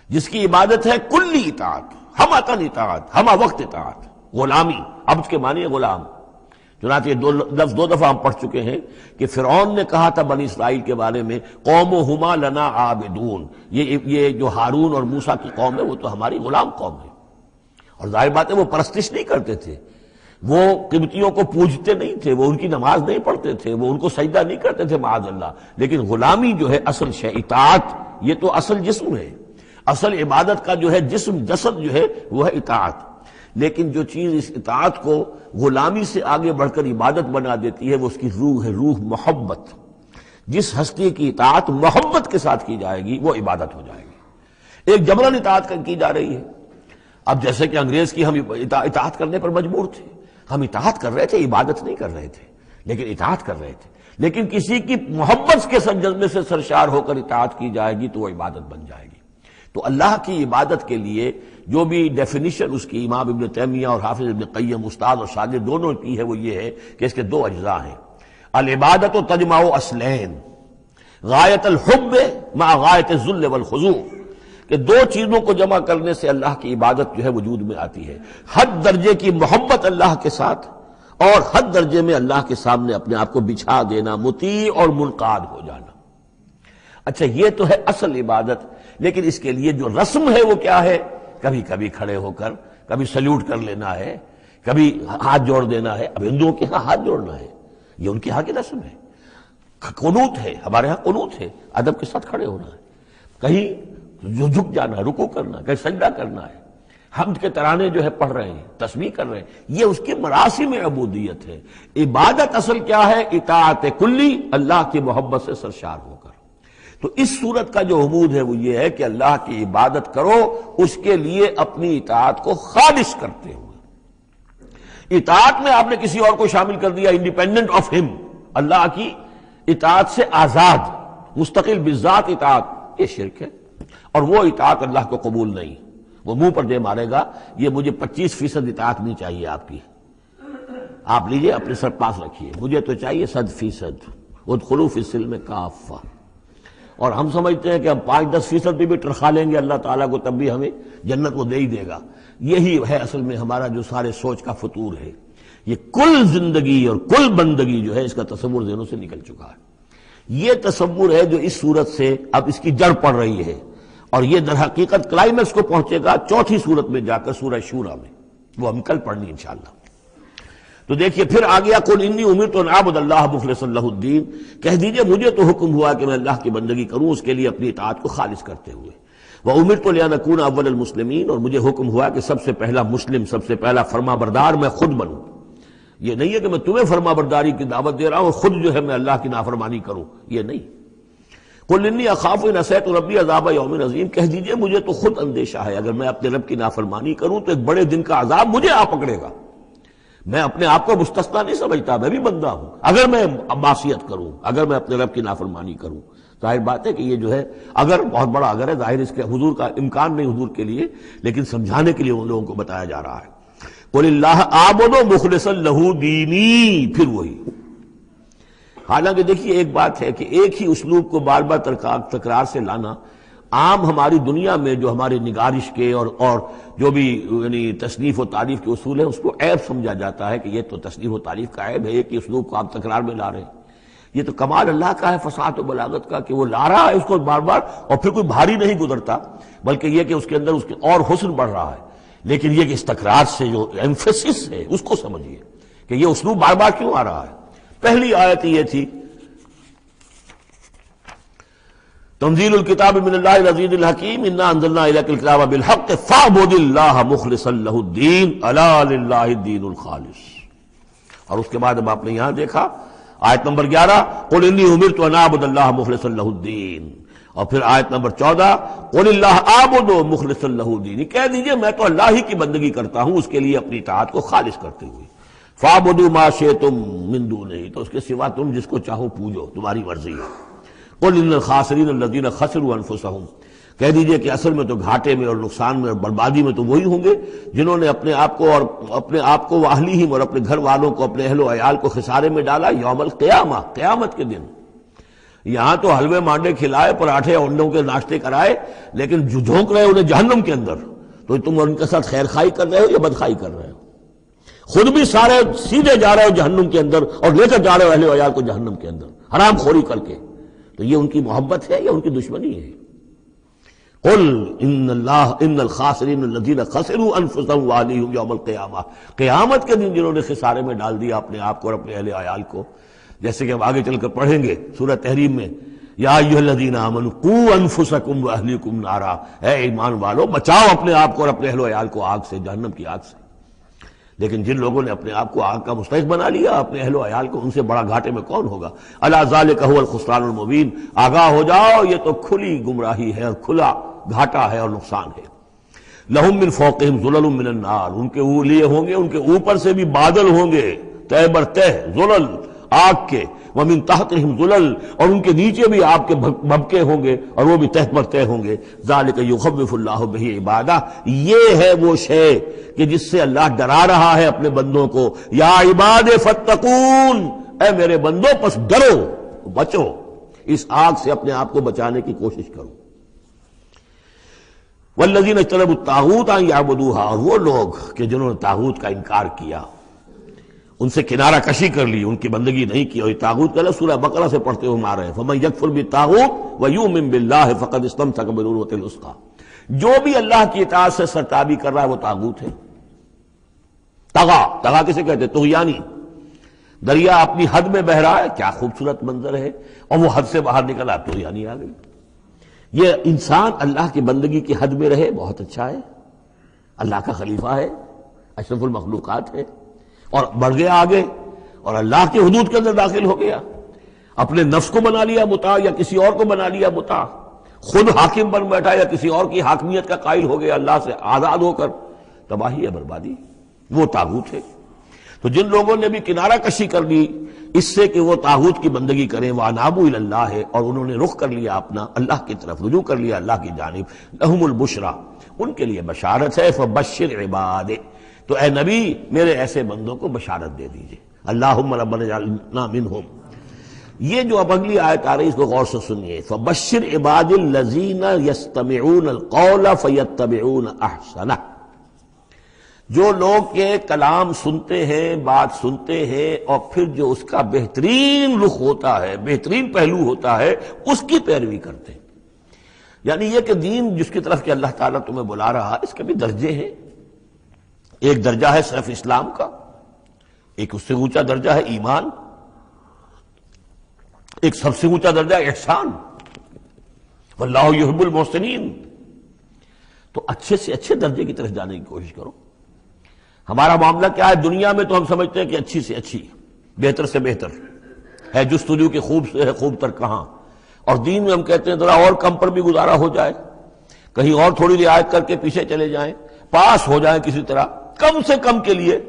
جس کی عبادت ہے کلی اطاعت، ہم اطاعت، ہم وقت اطاعت، غلامی، عبد کے معنی ہے غلام۔ چنانچہ یہ دو دفعہ ہم پڑھ چکے ہیں کہ فرعون نے کہا تھا بنی اسرائیل کے بارے میں قومہما لنا عابدون، یہ جو ہارون اور موسیٰ کی قوم ہے وہ تو ہماری غلام قوم ہے۔ اور ظاہر بات ہے وہ پرستش نہیں کرتے تھے، وہ قبطیوں کو پوجتے نہیں تھے، وہ ان کی نماز نہیں پڑھتے تھے، وہ ان کو سجدہ نہیں کرتے تھے معاذ اللہ، لیکن غلامی جو ہے اصل شے، اطاعت یہ تو اصل جسم ہے، اصل عبادت کا جو ہے جسم، جسد جو ہے وہ ہے اطاعت۔ لیکن جو چیز اس اطاعت کو غلامی سے آگے بڑھ کر عبادت بنا دیتی ہے وہ اس کی روح ہے، روح محبت۔ جس ہستی کی اطاعت محبت کے ساتھ کی جائے گی وہ عبادت ہو جائے گی۔ ایک جبراً اطاعت کی جا رہی ہے۔ اب جیسے کہ انگریز کی ہم اطاعت کرنے پر مجبور تھے، ہم اطاعت کر رہے تھے، عبادت نہیں کر رہے تھے، لیکن اطاعت کر رہے تھے۔ لیکن کسی کی محبت کے جذبے سے سرشار ہو کر اطاعت کی جائے گی تو وہ عبادت بن جائے گی۔ تو اللہ کی عبادت کے لیے جو بھی ڈیفینیشن اس کی امام ابن تیمیہ اور حافظ ابن قیم استاد اور شاگرد دونوں کی ہے وہ یہ ہے کہ اس کے دو اجزاء ہیں۔ العبادت تجمع اصلین، غایت الحب مع غایت الذل والخضوع، کہ دو چیزوں کو جمع کرنے سے اللہ کی عبادت جو ہے وجود میں آتی ہے، حد درجے کی محبت اللہ کے ساتھ اور حد درجے میں اللہ کے سامنے اپنے آپ کو بچھا دینا، مطیع اور منقاد ہو جانا۔ اچھا یہ تو ہے اصل عبادت، لیکن اس کے لیے جو رسم ہے وہ کیا ہے؟ کبھی کبھی کھڑے ہو کر کبھی سلیوٹ کر لینا ہے، کبھی ہاتھ جوڑ دینا ہے۔ اب ہندوؤں کے ہاں ہاتھ جوڑنا ہے، یہ ان کے ہاں کی رسم ہے۔ قنوت ہے، ہمارے ہاں قنوت ہے، ادب کے ساتھ کھڑے ہونا ہے، کہیں جو جھک جانا ہے، رکوع کرنا ہے، کہیں سجدہ کرنا ہے، حمد کے ترانے جو ہے پڑھ رہے ہیں، تسبیح کر رہے ہیں، یہ اس کی مراسم عبودیت ہے۔ عبادت اصل کیا ہے؟ اطاعت کلی، اللہ کی محبت سے سرشار ہو کر۔ تو اس صورت کا جو عمود ہے وہ یہ ہے کہ اللہ کی عبادت کرو، اس کے لیے اپنی اطاعت کو خالص کرتے ہوئے۔ اطاعت میں آپ نے کسی اور کو شامل کر دیا، انڈیپینڈنٹ آف ہم، اللہ کی اطاعت سے آزاد، مستقل بذات اطاعت، یہ شرک ہے، اور وہ اطاعت اللہ کو قبول نہیں۔ وہ منہ پر دے مارے گا یہ مجھے 25% اطاعت نہیں چاہیے آپ کی، آپ لیجئے اپنے سر پاس رکھیے، مجھے تو چاہیے 100%۔ ادخلوا فی السلم کافہ، اور ہم سمجھتے ہیں کہ ہم 5-10% بھی ٹرخا لیں گے اللہ تعالیٰ کو تب بھی ہمیں جنت وہ دے ہی دے گا۔ یہی ہے اصل میں ہمارا جو سارے سوچ کا فطور ہے۔ یہ کل زندگی اور کل بندگی جو ہے اس کا تصور ذہنوں سے نکل چکا ہے۔ یہ تصور ہے جو اس صورت سے اب اس کی جڑ پڑ رہی ہے، اور یہ در حقیقت کلائمیکس کو پہنچے گا چوتھی صورت میں جا کر سورہ شورى میں، وہ ہم کل پڑھنی انشاءاللہ۔ تو دیکھیے پھر آ گیا قل انی امرت ان اعبد اللہ مخلصا لہ الدین، کہہ دیجئے مجھے تو حکم ہوا کہ میں اللہ کی بندگی کروں، اس کے لیے اپنی اطاعت کو خالص کرتے ہوئے۔ وَأُمِرْتُ لِأَنْ أَكُونَ أَوَّلَ الْمُسْلِمِينَ، اور مجھے حکم ہوا کہ سب سے پہلا مسلم، سب سے پہلا فرما بردار میں خود بنوں۔ یہ نہیں ہے کہ میں تمہیں فرما برداری کی دعوت دے رہا ہوں، خود جو ہے میں اللہ کی نافرمانی کروں، یہ نہیں۔ قُلْ إِنِّي أَخَافُ إِنْ عَصَيْتُ رَبِّي عَذَابَ يَوْمٍ عَظِيمٍ، کہہ دیجئے مجھے تو خود اندیشہ ہے اگر میں اپنے رب کی نافرمانی کروں تو ایک بڑے دن کا عذاب مجھے آ پکڑے گا۔ میں اپنے آپ کو مستثنا نہیں سمجھتا، میں بھی بندہ ہوں، اگر میں معصیت کروں، اگر میں اپنے رب کی نافرمانی کروں۔ ظاہر بات ہے کہ یہ جو ہے اگر بہت بڑا اگر ہے، ظاہر اس کے حضور کا امکان نہیں حضور کے لیے، لیکن سمجھانے کے لیے ان لوگوں کو بتایا جا رہا ہے۔ قُلِ اللَّهَ أَعْبُدُ مُخْلِصًا لَهُ دِينِي، پھر وہی۔ حالانکہ دیکھیے ایک بات ہے کہ ایک ہی اسلوب کو بار بار تکرار سے لانا عام ہماری دنیا میں جو ہمارے نگارش کے اور جو بھی یعنی تصنیف و تعریف کے اصول ہیں اس کو عیب سمجھا جاتا ہے کہ یہ تو تصنیف و تعریف کا عیب ہے، ایک ہی اسلوب کو آپ تکرار میں لا رہے ہیں۔ یہ تو کمال اللہ کا ہے فصاحت و بلاغت کا کہ وہ لا رہا ہے اس کو بار بار، اور پھر کوئی بھاری نہیں گزرتا، بلکہ یہ کہ اس کے اندر اس کے اور حسن بڑھ رہا ہے۔ لیکن یہ کہ اس تکرار سے جو ایمفیسس ہے اس کو سمجھیے کہ یہ اسلوب بار بار کیوں آ رہا ہے۔ پہلی آیت یہ تھی تنزیل الکتاب من اللہ العزیز الحکیم انا انزلنا الیک الکتاب بالحق فاعبد اللہ مخلصا لہ الدین الا للہ الدین الخالص۔ اور اس کے بعد اب آپ نے یہاں دیکھا آیت نمبر 11 قل انی امرت ان اعبد اللہ مخلصا لہ الدین، اور پھر آیت نمبر 14 قل اللہ اعبد مخلصا لہ الدین، کہہ دیجئے میں تو اللہ ہی کی بندگی کرتا ہوں اس کے لیے اپنی اطاعت کو خالص کرتے ہوئے۔ فاعبدوا ما شئتم من دونہ، تو اس کے سوا تم جس کو چاہو پوجو، تمہاری مرضی ہے۔ قل ان الخاسرین الذین خسروا انفسهم، کہہ دیجئے کہ اصل میں تو گھاٹے میں اور نقصان میں اور بربادی میں تو وہی ہوں گے جنہوں نے اپنے آپ کو واہلیہم اور اپنے گھر والوں کو، اپنے اہل و عیال کو خسارے میں ڈالا یوم القیامہ، قیامت کے دن۔ یہاں تو حلوے مانڈے کھلائے، پراٹھے انڈوں کے ناشتے کرائے، لیکن جھونک رہے انہیں جہنم کے اندر، تو تم ان کے ساتھ خیر خائی کر رہے ہو یا بدخائی کر رہے ہو؟ خود بھی سارے سیدھے جا رہے ہو جہنم کے اندر اور لے کر جا رہے ہو اہل و عیال کو جہنم کے اندر حرام خوری کر کے، تو یہ ان کی محبت ہے یا ان کی دشمنی ہے؟ قل ان الخاسرین الذین خسروا انفسهم واہلیہم یوم القیامہ، قیامت کے دن جنہوں نے خسارے میں ڈال دیا اپنے آپ کو اور اپنے اہل عیال کو، جیسے کہ ہم آگے چل کر پڑھیں گے سورہ تحریم میں، یا ایھا الذین آمنوا قوا انفسکم واہلیکم نارا، اے ایمان والو بچاؤ اپنے آپ کو اور اپنے اہل و عیال کو آگ سے، جہنم کی آگ سے۔ لیکن جن لوگوں نے اپنے آپ کو آگ کا مستحق بنا لیا، اپنے اہل و عیال کو، ان سے بڑا گھاٹے میں کون ہوگا؟ الا ذالک هو الخسران المبین، آگاہ ہو جاؤ یہ تو کھلی گمراہی ہے اور کھلا گھاٹا ہے اور نقصان ہے۔ لہم من فوقہم ظلل من النار، ان کے لیے ہوں گے ان کے اوپر سے بھی بادل ہوں گے تہ بر تہ، ظلل آگ کے، ومن تحتہم ظلل، اور ان کے نیچے بھی آگ کے بھبکے ہوں گے اور وہ بھی تہ پر تہ ہوں گے۔ ذالک یخوف اللہ بہ عبادہ، یہ ہے وہ شے کہ جس سے اللہ ڈرا رہا ہے اپنے بندوں کو۔ یا عباد فاتقون، اے میرے بندوں پس ڈرو، بچو، اس آگ سے اپنے آپ کو بچانے کی کوشش کرو۔ والذین اجتنبوا الطاغوت ان یعبدوها، اور وہ لوگ کہ جنہوں نے طاغوت کا انکار کیا، ان سے کنارہ کشی کر لی، ان کی بندگی نہیں کی، اور یہ طاغوت کا سورہ بقرہ سے پڑھتے ہوئے آ رہے ہیں فمن یکفر بالطاغوت ویؤمن باللہ فقد استمسک بالعروۃ الوثقی، جو بھی اللہ کی اطاعت سے سرتابی کر رہا ہے وہ طاغوت ہے۔ طغا کسے کہتے ہیں؟ طغیانی، دریا اپنی حد میں بہ رہا ہے، کیا خوبصورت منظر ہے، اور وہ حد سے باہر نکلا، طغیانی آ گئی۔ یہ انسان اللہ کی بندگی کی حد میں رہے، بہت اچھا ہے، اللہ کا خلیفہ ہے، اشرف المخلوقات ہے، اور بڑھ گیا آگے اور اللہ کی حدود کے اندر داخل ہو گیا، اپنے نفس کو بنا لیا مطاع یا کسی اور کو بنا لیا مطاع، خود حاکم بن بیٹھا یا کسی اور کی حاکمیت کا قائل ہو گیا اللہ سے آزاد ہو کر، تباہی ہے، بربادی، وہ طاغوت ہے۔ تو جن لوگوں نے بھی کنارہ کشی کر لی اس سے کہ وہ طاغوت کی بندگی کریں، وَأَنَابُوا إِلَى اللَّهِ، اور انہوں نے رخ کر لیا اپنا اللہ کی طرف، رجوع کر لیا اللہ کی جانب، لَهُمُ الْبُشْرَى، ان کے لیے بشارت ہے، فَبَشِّرْ عِبَادِ، تو اے نبی میرے ایسے بندوں کو بشارت دے دیجئے، اللہم ربنا اجعلنا منہم۔ یہ جو اب اگلی آیت آ رہی اس کو غور سے سنیے، فَبَشِّرْ عِبَادِ الَّذِينَ يَسْتَمِعُونَ الْقَوْلَ فَيَتَّبِعُونَ أَحْسَنَهُ، جو لوگ کے کلام سنتے ہیں، بات سنتے ہیں، اور پھر جو اس کا بہترین رخ ہوتا ہے، بہترین پہلو ہوتا ہے، اس کی پیروی کرتے ہیں۔ یعنی یہ کہ دین جس کی طرف کہ اللہ تعالیٰ تمہیں بلا رہا، اس کے بھی درجے ہیں۔ ایک درجہ ہے صرف اسلام کا، ایک اس سے اونچا درجہ ہے ایمان، ایک سب سے اونچا درجہ ہے احسان، واللہ یحب المحسنین، تو اچھے سے اچھے درجے کی طرف جانے کی کوشش کرو. ہمارا معاملہ کیا ہے؟ دنیا میں تو ہم سمجھتے ہیں کہ اچھی سے اچھی، بہتر سے بہتر ہے، جستجو کہ خوب سے ہے خوب تر کہاں. اور دین میں ہم کہتے ہیں ذرا اور کم پر بھی گزارا ہو جائے، کہیں اور تھوڑی رعایت کر کے پیچھے چلے جائیں، پاس ہو جائیں کسی طرح کم سے کم کے لیے.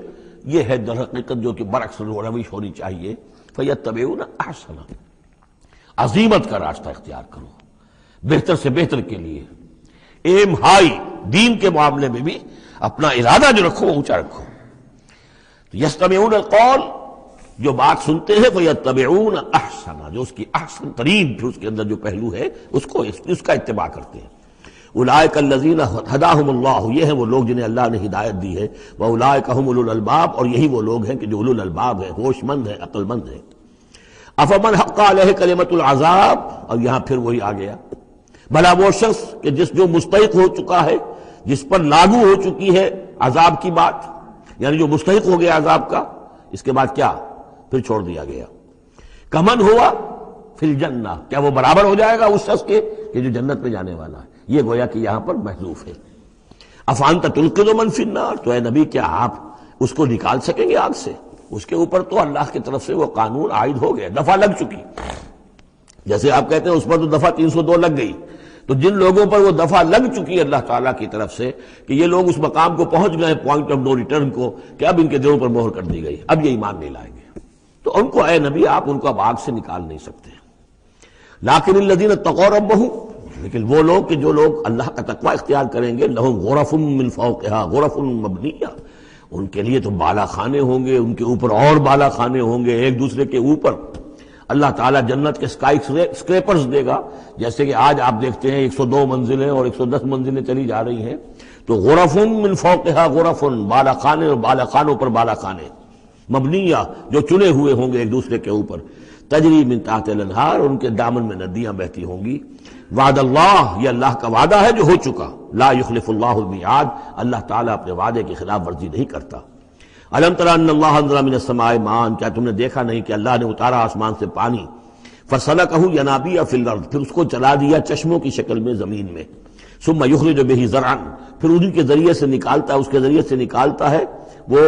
یہ ہے در حقیقت جو کہ برعکس روش ہونی چاہیے. فَيَتَّبِعُونَ أَحْسَنَ، عزیمت کا راستہ اختیار کرو بہتر سے بہتر کے لیے. ایم ہائی، دین کے معاملے میں بھی اپنا ارادہ جو رکھو وہ اونچا رکھو. یستمعون القول، جو بات سنتے ہیں فیتبعون احسن، جو اس کی احسن ترین پھر اس کے اندر جو پہلو ہے اس کا اتباع کرتے ہیں. اولئک الذین ہداہم اللہ، یہ ہیں وہ لوگ جنہیں اللہ نے ہدایت دی ہے. واولئک هم اولو الالباب، اور یہی وہ لوگ ہیں کہ جو اولو الالباب ہیں، ہوش مند ہیں، عقل مند ہیں. افمن حق علیہ کلمۃ العذاب، اور یہاں پھر وہی آ گیا، بھلا وہ شخص کہ جو مستحق ہو چکا ہے، جس پر لاگو ہو چکی ہے عذاب کی بات، یعنی جو مستحق ہو گیا عذاب کا، اس کے بعد کیا پھر چھوڑ دیا گیا. کمن ہوا فی الجنہ، کیا وہ برابر ہو جائے گا اس شخص کے کہ جو جنت میں جانے والا ہے؟ یہ گویا کہ یہاں پر محذوف ہے. افانت تلقذ من فی النار، تو اے نبی کیا آپ اس کو نکال سکیں گے آگ سے؟ اس کے اوپر تو اللہ کی طرف سے وہ قانون عائد ہو گیا، دفعہ لگ چکی. جیسے آپ کہتے ہیں اس پر تو دفعہ 302 لگ گئی، تو جن لوگوں پر وہ دفعہ لگ چکی ہے اللہ تعالیٰ کی طرف سے کہ یہ لوگ اس مقام کو پہنچ گئے پوائنٹ آف نو ریٹرن کو، کہ اب ان کے دلوں پر مہر کر دی گئی، اب یہ ایمان نہیں لائیں گے، تو ان کو اے نبی آپ ان کو اب آگ سے نکال نہیں سکتے. لیکن الذین اتقوا ربہم، لیکن وہ لوگ کہ جو لوگ اللہ کا تقوی اختیار کریں گے، لہم غرف من فوقہا غرف مبنیہ، ان کے لیے تو بالا خانے ہوں گے، ان کے اوپر اور بالا خانے ہوں گے ایک دوسرے کے اوپر. اللہ تعالیٰ جنت کے اسکائی اسکریپرز دے گا، جیسے کہ آج آپ دیکھتے ہیں 102 منزلیں اور 110 منزلیں چلی جا رہی ہیں. تو غرف من فوقہا غرف، بالا خانے اور بالا خانوں پر بالا خانے، مبنیہ جو چنے ہوئے ہوں گے ایک دوسرے کے اوپر. تجری من تحت الانہار، ان کے دامن میں ندیاں بہتی ہوں گی. وعد اللہ، یہ اللہ کا وعدہ ہے جو ہو چکا. لا یخلف اللہ المیعاد، اللہ تعالیٰ اپنے وعدے کی خلاف ورزی نہیں کرتا. الم تر ان اللہ انزل من السماء ماء، کیا تم نے دیکھا نہیں کہ اللہ نے اتارا آسمان سے پانی. فسلکہ ینابیع فی الارض، پھر اس کو چلا دیا چشموں کی شکل میں زمین میں. ثم یخرج بہ زرعا، پھر انہی کے ذریعے سے نکالتا ہے، اس کے ذریعے سے نکالتا ہے وہ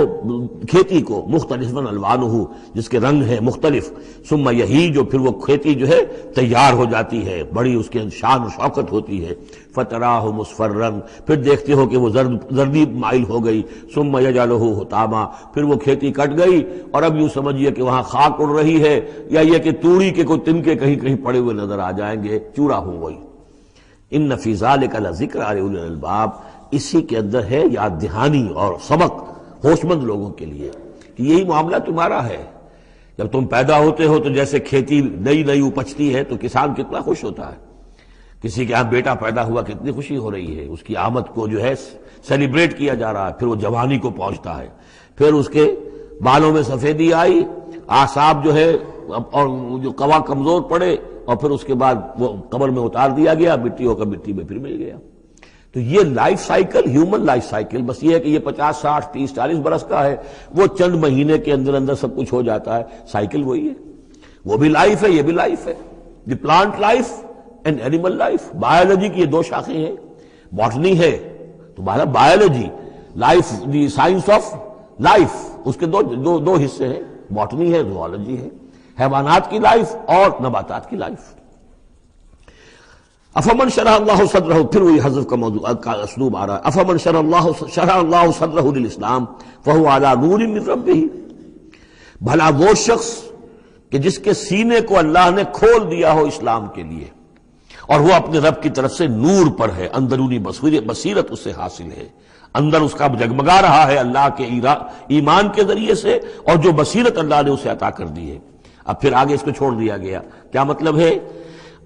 کھیتی کو. مختلف الوانہ، جس کے رنگ ہیں مختلف. ثم یہیج، پھر وہ کھیتی جو ہے تیار ہو جاتی ہے، بڑی اس کے شان و شوکت ہوتی ہے. فتراہ مصفرا، پھر دیکھتے ہو کہ وہ زردی مائل ہو گئی. ثم یجعلہ حطاما، پھر وہ کھیتی کٹ گئی اور اب یوں سمجھیے کہ وہاں خاک اڑ رہی ہے، یا یہ کہ توڑی کے کوئی تنکے کہیں کہیں پڑے ہوئے نظر آ جائیں گے، چورا ہو گئی. ان فی ذلک لذکر لأولی الالباب، اسی کے اندر ہے یاد دہانی اور سبق ہوش مند لوگوں کے لیے کہ یہی معاملہ تمہارا ہے. جب تم پیدا ہوتے ہو تو جیسے کھیتی نئی نئی اپجتی ہے تو کسان کتنا خوش ہوتا ہے. کسی کے یہاں بیٹا پیدا ہوا کتنی خوشی ہو رہی ہے، اس کی آمد کو جو ہے سیلیبریٹ کیا جا رہا ہے. پھر وہ جوانی کو پہنچتا ہے، پھر اس کے بالوں میں سفیدی آئی، اعصاب جو ہے اور جو قوا کمزور پڑے، اور پھر اس کے بعد وہ قبر میں اتار دیا گیا، مٹی ہو کر مٹی میں پھر مل گیا. تو یہ life cycle, human life cycle, بس یہ ہے کہ یہ 50 60 30 40 برس کا ہے، وہ چند مہینے کے اندر اندر سب کچھ ہو جاتا ہے. سائیکل وہی ہے، وہ بھی لائف ہے، یہ بھی لائف ہے. The plant life and animal life. Biology کی یہ دو شاخیں ہیں، باٹنی ہے تو biology, life the science of life, اس کے دو حصے ہیں، باٹنی ہے، زوالوجی ہے. حیوانات کی لائف اور نباتات کی لائف. افمن شرح اللہ صدرہ، پھر وہی حذف کا موضوع کا اسلوب آ رہا ہے. افمن شرح اللہ صدرہ للاسلام فہو علی نور من ربہ، بھلا وہ شخص کہ جس کے سینے کو اللہ نے کھول دیا ہو اسلام کے لیے، اور وہ اپنے رب کی طرف سے نور پر ہے، اندرونی بصیرت اس سے حاصل ہے، اندر اس کا جگمگا رہا ہے اللہ کے ایمان کے ذریعے سے، اور جو بصیرت اللہ نے اسے عطا کر دی ہے. اب پھر آگے اس کو چھوڑ دیا گیا. کیا مطلب ہے؟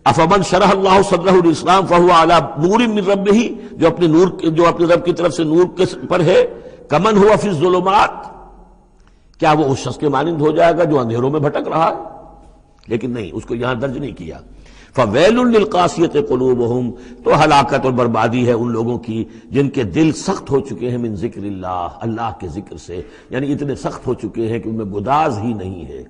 افمن شرح اللہ صدرہ للاسلام فہو علی نور من ربہ، جو اپنے رب کی طرف سے نور پر ہے. کمن ہوا فی الظلمات، کیا وہ اس شخص کے مانند ہو جائے گا جو اندھیروں میں بھٹک رہا ہے؟ لیکن نہیں، اس کو یہاں درج نہیں کیا. فویل للقاسیۃ قلوبہم، تو ہلاکت اور بربادی ہے ان لوگوں کی جن کے دل سخت ہو چکے ہیں من ذکر اللہ، اللہ کے ذکر سے، یعنی اتنے سخت ہو چکے ہیں کہ ان میں گداز ہی نہیں ہے.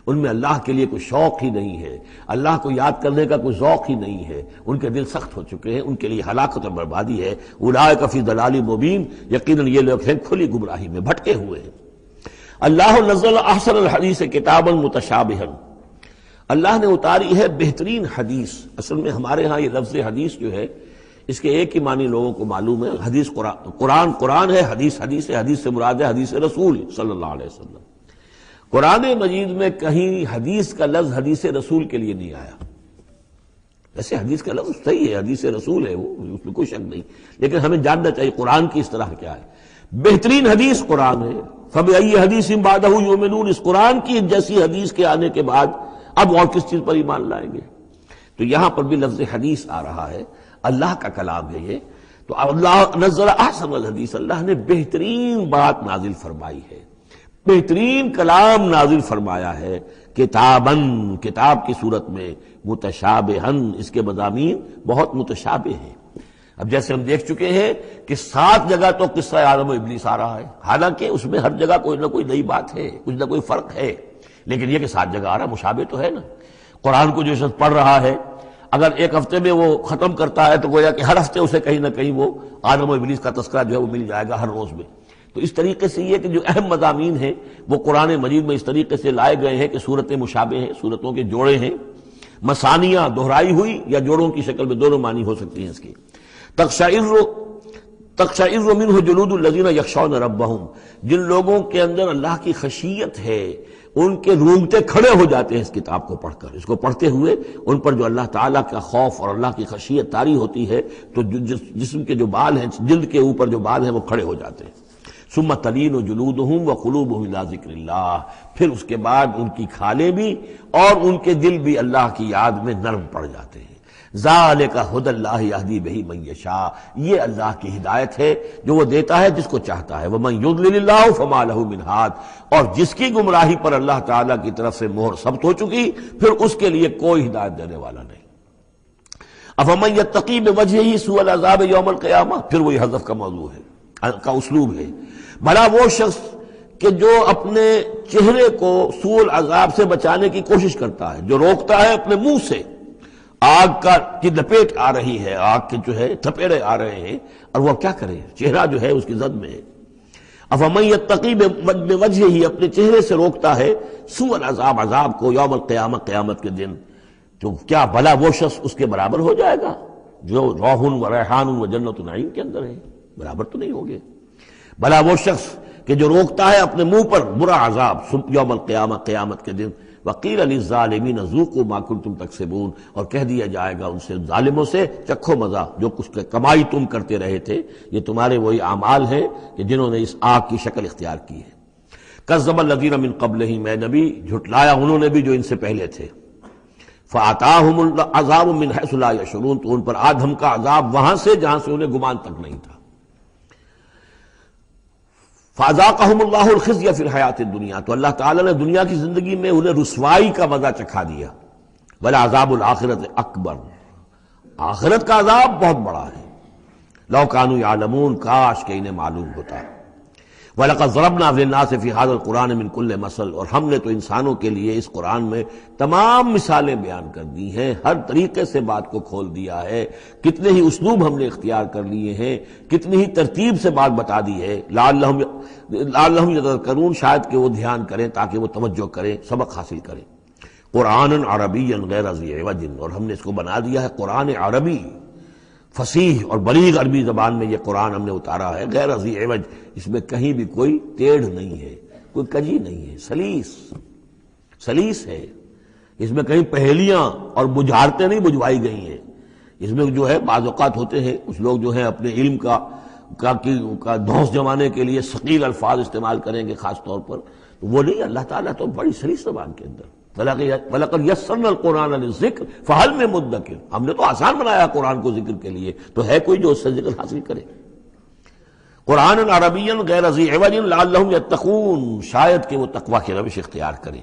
ان میں اللہ کے لیے کوئی شوق ہی نہیں ہے، اللہ کو یاد کرنے کا کوئی ذوق ہی نہیں ہے، ان کے دل سخت ہو چکے ہیں، ان کے لیے ہلاکت اور بربادی ہے۔ اولئک فی ضلال مبین، یقیناً یہ لوگ ہیں کھلی گمراہی میں بھٹکے ہوئے ہیں۔ اللہ نزل احسن الحدیث کتابا متشابہا، اللہ نے اتاری ہے بہترین حدیث۔ اصل میں ہمارے ہاں یہ لفظ حدیث جو ہے اس کے ایک ہی معنی لوگوں کو معلوم ہے، حدیث قرآن ہے، حدیث ہے، حدیث سے مراد ہے حدیث رسول صلی اللہ علیہ وسلم۔ قرآن مجید میں کہیں حدیث کا لفظ حدیث رسول کے لیے نہیں آیا۔ ویسے حدیث کا لفظ صحیح ہے، حدیث رسول ہے، وہ اس میں کوئی شک نہیں، لیکن ہمیں جاننا چاہیے قرآن کی اصطلاح کیا ہے۔ بہترین حدیث قرآن ہے، فَبِأَيِّ حَدِيثٍ بَعْدَهُ يُؤْمِنُونَ، اس قرآن کی جیسی حدیث کے آنے کے بعد اب اور کس چیز پر ایمان لائیں گے؟ تو یہاں پر بھی لفظ حدیث آ رہا ہے، اللہ کا کلام ہے یہ، تو اللہ نزل احسن الحدیث، اللہ نے بہترین بات نازل فرمائی ہے، بہترین کلام نازل فرمایا ہے، کتاباً، کتاب کی صورت میں، متشابہاً، اس کے مضامین بہت متشابہ ہیں۔ اب جیسے ہم دیکھ چکے ہیں کہ 7 جگہ تو قصہ آدم و ابلیس آ رہا ہے، حالانکہ اس میں ہر جگہ کوئی نہ کوئی نئی بات ہے، کچھ نہ کوئی فرق ہے، لیکن یہ کہ 7 جگہ آ رہا مشابہ تو ہے نا۔ قرآن کو جو شخص پڑھ رہا ہے اگر ایک ہفتے میں وہ ختم کرتا ہے تو گویا کہ ہر ہفتے اسے کہیں نہ کہیں وہ آدم و ابلیس کا تذکرہ جو ہے وہ مل جائے گا ہر روز میں۔ تو اس طریقے سے یہ کہ جو اہم مضامین ہیں وہ قرآن مجید میں اس طریقے سے لائے گئے ہیں کہ صورتیں مشابہ ہیں، صورتوں کے جوڑے ہیں، مثانیہ دہرائی ہوئی یا جوڑوں کی شکل میں دونوں معنی ہو سکتی ہیں اس کی۔ تقشعر منہ جلود الذین یخشون ربہم، جن لوگوں کے اندر اللہ کی خشیت ہے ان کے رونگٹے کھڑے ہو جاتے ہیں اس کتاب کو پڑھ کر، اس کو پڑھتے ہوئے ان پر جو اللہ تعالیٰ کا خوف اور اللہ کی خشیت طاری ہوتی ہے تو جسم کے جو بال ہیں، جلد کے اوپر جو بال ہیں وہ کھڑے ہو جاتے ہیں۔ ثم تلین جلودہم وقلوبہم الی ذکر اللہ، پھر اس کے بعد ان کی کھالیں بھی اور ان کے دل بھی اللہ کی یاد میں نرم پڑ جاتے ہیں۔ ذالک ھدی اللہ یہدی بہ من یشاء، یہ اللہ کی ہدایت ہے جو وہ دیتا ہے جس کو چاہتا ہے۔ ومن یضلل اللہ فما لہ من ہاد، اور جس کی گمراہی پر اللہ تعالیٰ کی طرف سے مہر ثبت ہو چکی پھر اس کے لیے کوئی ہدایت دینے والا نہیں۔ افمن یتقی بوجہہ سوء العذاب یوم القیامہ، پھر وہی حذف کا موضوع ہے، کا اسلوب ہے۔ بھلا وہ شخص کہ جو اپنے چہرے کو سوء العذاب سے بچانے کی کوشش کرتا ہے، جو روکتا ہے اپنے منہ سے، آگ کی لپیٹ آ رہی ہے، آگ کے جو ہے تھپیڑے آ رہے ہیں، اور وہ کیا کرے، چہرہ جو ہے اس کی زد میں ہے۔ افمن یتقی بوجہہ، اپنے چہرے سے روکتا ہے سوء العذاب، عذاب کو، یوم القیامہ، قیامت کے دن، تو کیا بھلا وہ شخص اس کے برابر ہو جائے گا جو روح و ریحان و جنت نعیم کے اندر ہے؟ برابر تو نہیں ہوگے۔ بھلا وہ شخص کہ جو روکتا ہے اپنے منہ پر برا عذاب یوم القیامہ، قیامت کے دن، وقیل للظالمین ذوقوا ما کنتم تکسبون، اور کہہ دیا جائے گا ان سے، ظالموں سے، چکھو مزہ جو کچھ کمائی تم کرتے رہے تھے، یہ تمہارے وہی اعمال ہیں کہ جنہوں نے اس آگ کی شکل اختیار کی ہے۔ کذب الذین من قبلہم، اے نبی جھٹلایا انہوں نے بھی جو ان سے پہلے تھے۔ فآتاہم العذاب من حیث لا یشعرون، تو ان پر آ دھمکا عذاب وہاں سے جہاں سے انہیں گمان تک نہیں تھا۔ فَأَذَاقَهُمُ اللَّهُ الْخِزْيَ فِي الْحَيَاةِ الدُّنْيَا، تو اللہ تعالیٰ نے دنیا کی زندگی میں انہیں رسوائی کا مزہ چکھا دیا۔ وَلَعَذَابُ الْآخِرَةِ أَكْبَرُ، آخرت کا عذاب بہت بڑا ہے۔ لَوْ كَانُوا يَعْلَمُونَ، کاش کہ انہیں معلوم ہوتا۔ وَلَقَدْ ضَرَبْنَا لِلنَّاسِ فِي هَذَا الْقُرْآنِ مِنْ كُلِّ مَثَلٍ، اور ہم نے تو انسانوں کے لیے اس قرآن میں تمام مثالیں بیان کر دی ہیں، ہر طریقے سے بات کو کھول دیا ہے، کتنے ہی اسلوب ہم نے اختیار کر لیے ہیں، کتنی ہی ترتیب سے بات بتا دی ہے، لعلہم یتذکرون، شاید کہ وہ دھیان کریں تاکہ وہ توجہ کریں، سبق حاصل کریں۔ قرآن عربی غیر ذی عوج، اور ہم نے اس کو بنا دیا ہے قرآن عربی، فصیح اور بلیغ عربی زبان میں یہ قرآن ہم نے اتارا ہے، غیر ذی عوج، اس میں کہیں بھی کوئی ٹیڑھ نہیں ہے، کوئی کجی نہیں ہے، سلیس ہے، اس میں کہیں پہیلیاں اور بجھارتیں نہیں بجھوائی گئی ہیں۔ اس میں جو ہے بعض اوقات ہوتے ہیں کچھ لوگ جو ہیں اپنے علم کا دھوس جمانے کے لیے ثقیل الفاظ استعمال کریں گے خاص طور پر، تو وہ نہیں، اللہ تعالیٰ تو بڑی سلیس زبان کے اندر، وَلَقَدْ يَسَّرْنَا الْقُرْآنَ لِلذِّكْرِ فَهَلْ مِن مُدَّكِرٍ، ہم نے تو آسان بنایا قرآن کو ذکر کے لیے، تو ہے کوئی جو اس سے ذکر حاصل کرے۔ قرآن عربی غیر ذی عوج لعلہم یتقون، شاید کہ وہ تقوی کی روش اختیار کریں۔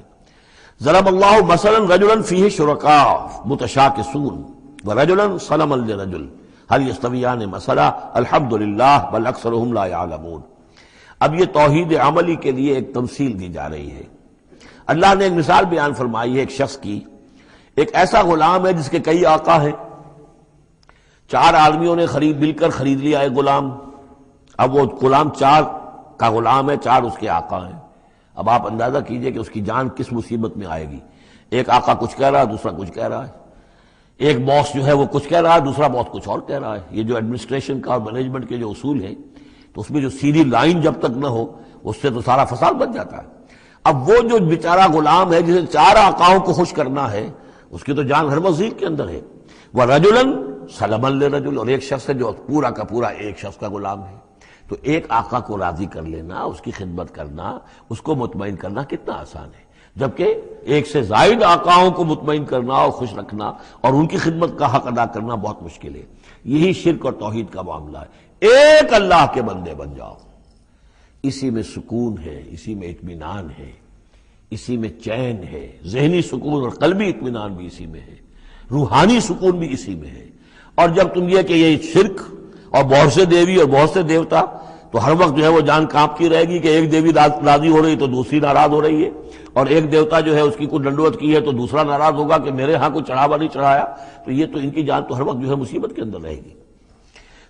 ضرب اللہ مثلا رجلا فیہ شرکاء متشاکسون ورجلا صلما لرجل هل یستویان مثلا الحمدللہ بل اکثرہم لا یعلمون۔ اب یہ توحید عملی کے لیے ایک تمثیل دی جا رہی ہے۔ اللہ نے ایک مثال بیان فرمائی ہے ایک شخص کی، ایک ایسا غلام ہے جس کے کئی آقا ہیں، 4 آدمیوں نے مل کر خرید لیا ایک غلام، اب وہ غلام 4 کا غلام ہے، 4 اس کے آقا ہیں۔ اب آپ اندازہ کیجئے کہ اس کی جان کس مصیبت میں آئے گی۔ ایک آقا کچھ کہہ رہا ہے، دوسرا کچھ کہہ رہا ہے، ایک باس جو ہے وہ کچھ کہہ رہا ہے، دوسرا باس کچھ اور کہہ رہا ہے۔ یہ جو ایڈمنسٹریشن کا اور مینجمنٹ کے جو اصول ہیں، تو اس میں جو سیدھی لائن جب تک نہ ہو اس سے تو سارا فساد بچ جاتا ہے۔ اب وہ جو بیچارہ غلام ہے جسے 4 آقاؤں کو خوش کرنا ہے، اس کی تو جان ہر وزیر کے اندر ہے۔ وَرَجُلًا سَلَمًا لِرَجُلٍ، اور ایک شخص ہے جو پورا کا پورا ایک شخص کا غلام ہے۔ تو ایک آقا کو راضی کر لینا، اس کی خدمت کرنا، اس کو مطمئن کرنا کتنا آسان ہے، جبکہ ایک سے زائد آقاؤں کو مطمئن کرنا اور خوش رکھنا اور ان کی خدمت کا حق ادا کرنا بہت مشکل ہے۔ یہی شرک اور توحید کا معاملہ ہے۔ ایک اللہ کے بندے بن جاؤ، اسی میں سکون ہے، اسی میں اطمینان ہے، اسی میں چین ہے، ذہنی سکون اور قلبی اطمینان بھی اسی میں ہے، روحانی سکون بھی اسی میں ہے۔ اور جب تم یہ کہ یہ شرک اور بہت سے دیوی اور بہت سے دیوتا، تو ہر وقت جو ہے وہ جان کانپتی رہے گی کہ ایک دیوی راضی ہو رہی تو دوسری ناراض ہو رہی ہے، اور ایک دیوتا جو ہے اس کی کوئی ڈنڈوت کی ہے تو دوسرا ناراض ہوگا کہ میرے ہاں کوئی چڑھاوا نہیں چڑھایا، تو یہ تو ان کی جان تو ہر وقت جو ہے مصیبت کے اندر رہے گی۔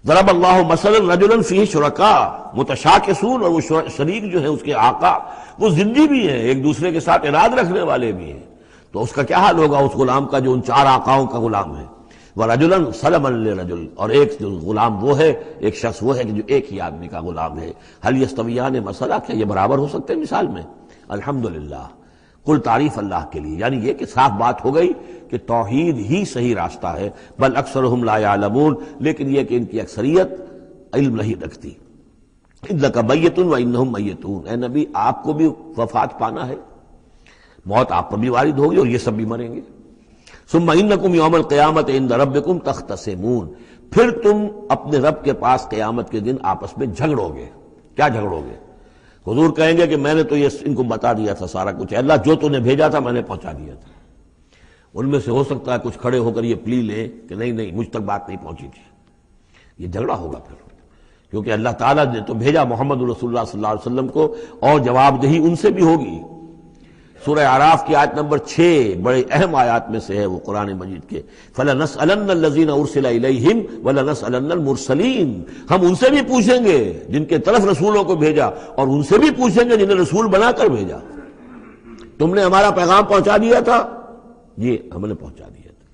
ضرب اللہ مثلا رجلا فیہ شرکاء متشاکسون، اور وہ شریک جو ہے اس کے آقا وہ زندی بھی ہیں، ایک دوسرے کے ساتھ اراد رکھنے والے بھی ہیں، تو اس کا کیا حال ہوگا اس غلام کا جو ان 4 آقاؤں کا غلام ہے۔ وَرَجُلًا سَلَمًا لِرَجُلٍ، اور ایک جو غلام وہ ہے، ایک شخص وہ ہے کہ جو ایک ہی آدمی کا غلام ہے۔ هل يستویان مثلا، کیا یہ برابر ہو سکتے ہیں مثال میں؟ الحمدللہ، کل تعریف اللہ کے لیے، یعنی یہ کہ صاف بات ہو گئی کہ توحید ہی صحیح راستہ ہے۔ بل اکثرهم لا يعلمون، لیکن یہ کہ ان کی اکثریت علم نہیں رکھتی۔ انک میت وانہم میتون، اے نبی آپ کو بھی وفات پانا ہے، موت آپ پر بھی وارد ہوگی اور یہ سب بھی مریں گے۔ ثم انکم یوم القیامت عند ربکم تختصمون، پھر تم اپنے رب کے پاس قیامت کے دن آپس میں جھگڑو گے۔ کیا جھگڑو گے؟ حضور کہیں گے کہ میں نے تو یہ ان کو بتا دیا تھا سارا کچھ، اللہ جو تو نے بھیجا تھا میں نے پہنچا دیا تھا۔ ان میں سے ہو سکتا ہے کچھ کھڑے ہو کر یہ پلی لیں کہ نہیں مجھ تک بات نہیں پہنچی تھی، یہ جھگڑا ہوگا پھر، کیونکہ اللہ تعالیٰ نے تو بھیجا محمد رسول اللہ صلی اللہ علیہ وسلم کو، اور جواب دہی ان سے بھی ہوگی۔ سورہ اعراف کی آیت نمبر 6 بڑے اہم آیات میں سے ہے وہ قرآن مجید کے، فَلَنَسْأَلَنَّ الَّذِينَ أُرْسِلَ إِلَيْهِمْ وَلَنَسْأَلَنَّ الْمُرْسَلِينَ، ہم ان سے بھی پوچھیں گے جن کے طرف رسولوں کو بھیجا، اور ان سے بھی پوچھیں گے جنہیں رسول بنا کر بھیجا۔ تم نے ہمارا پیغام پہنچا دیا تھا؟ جی ہم نے پہنچا دیا تھا۔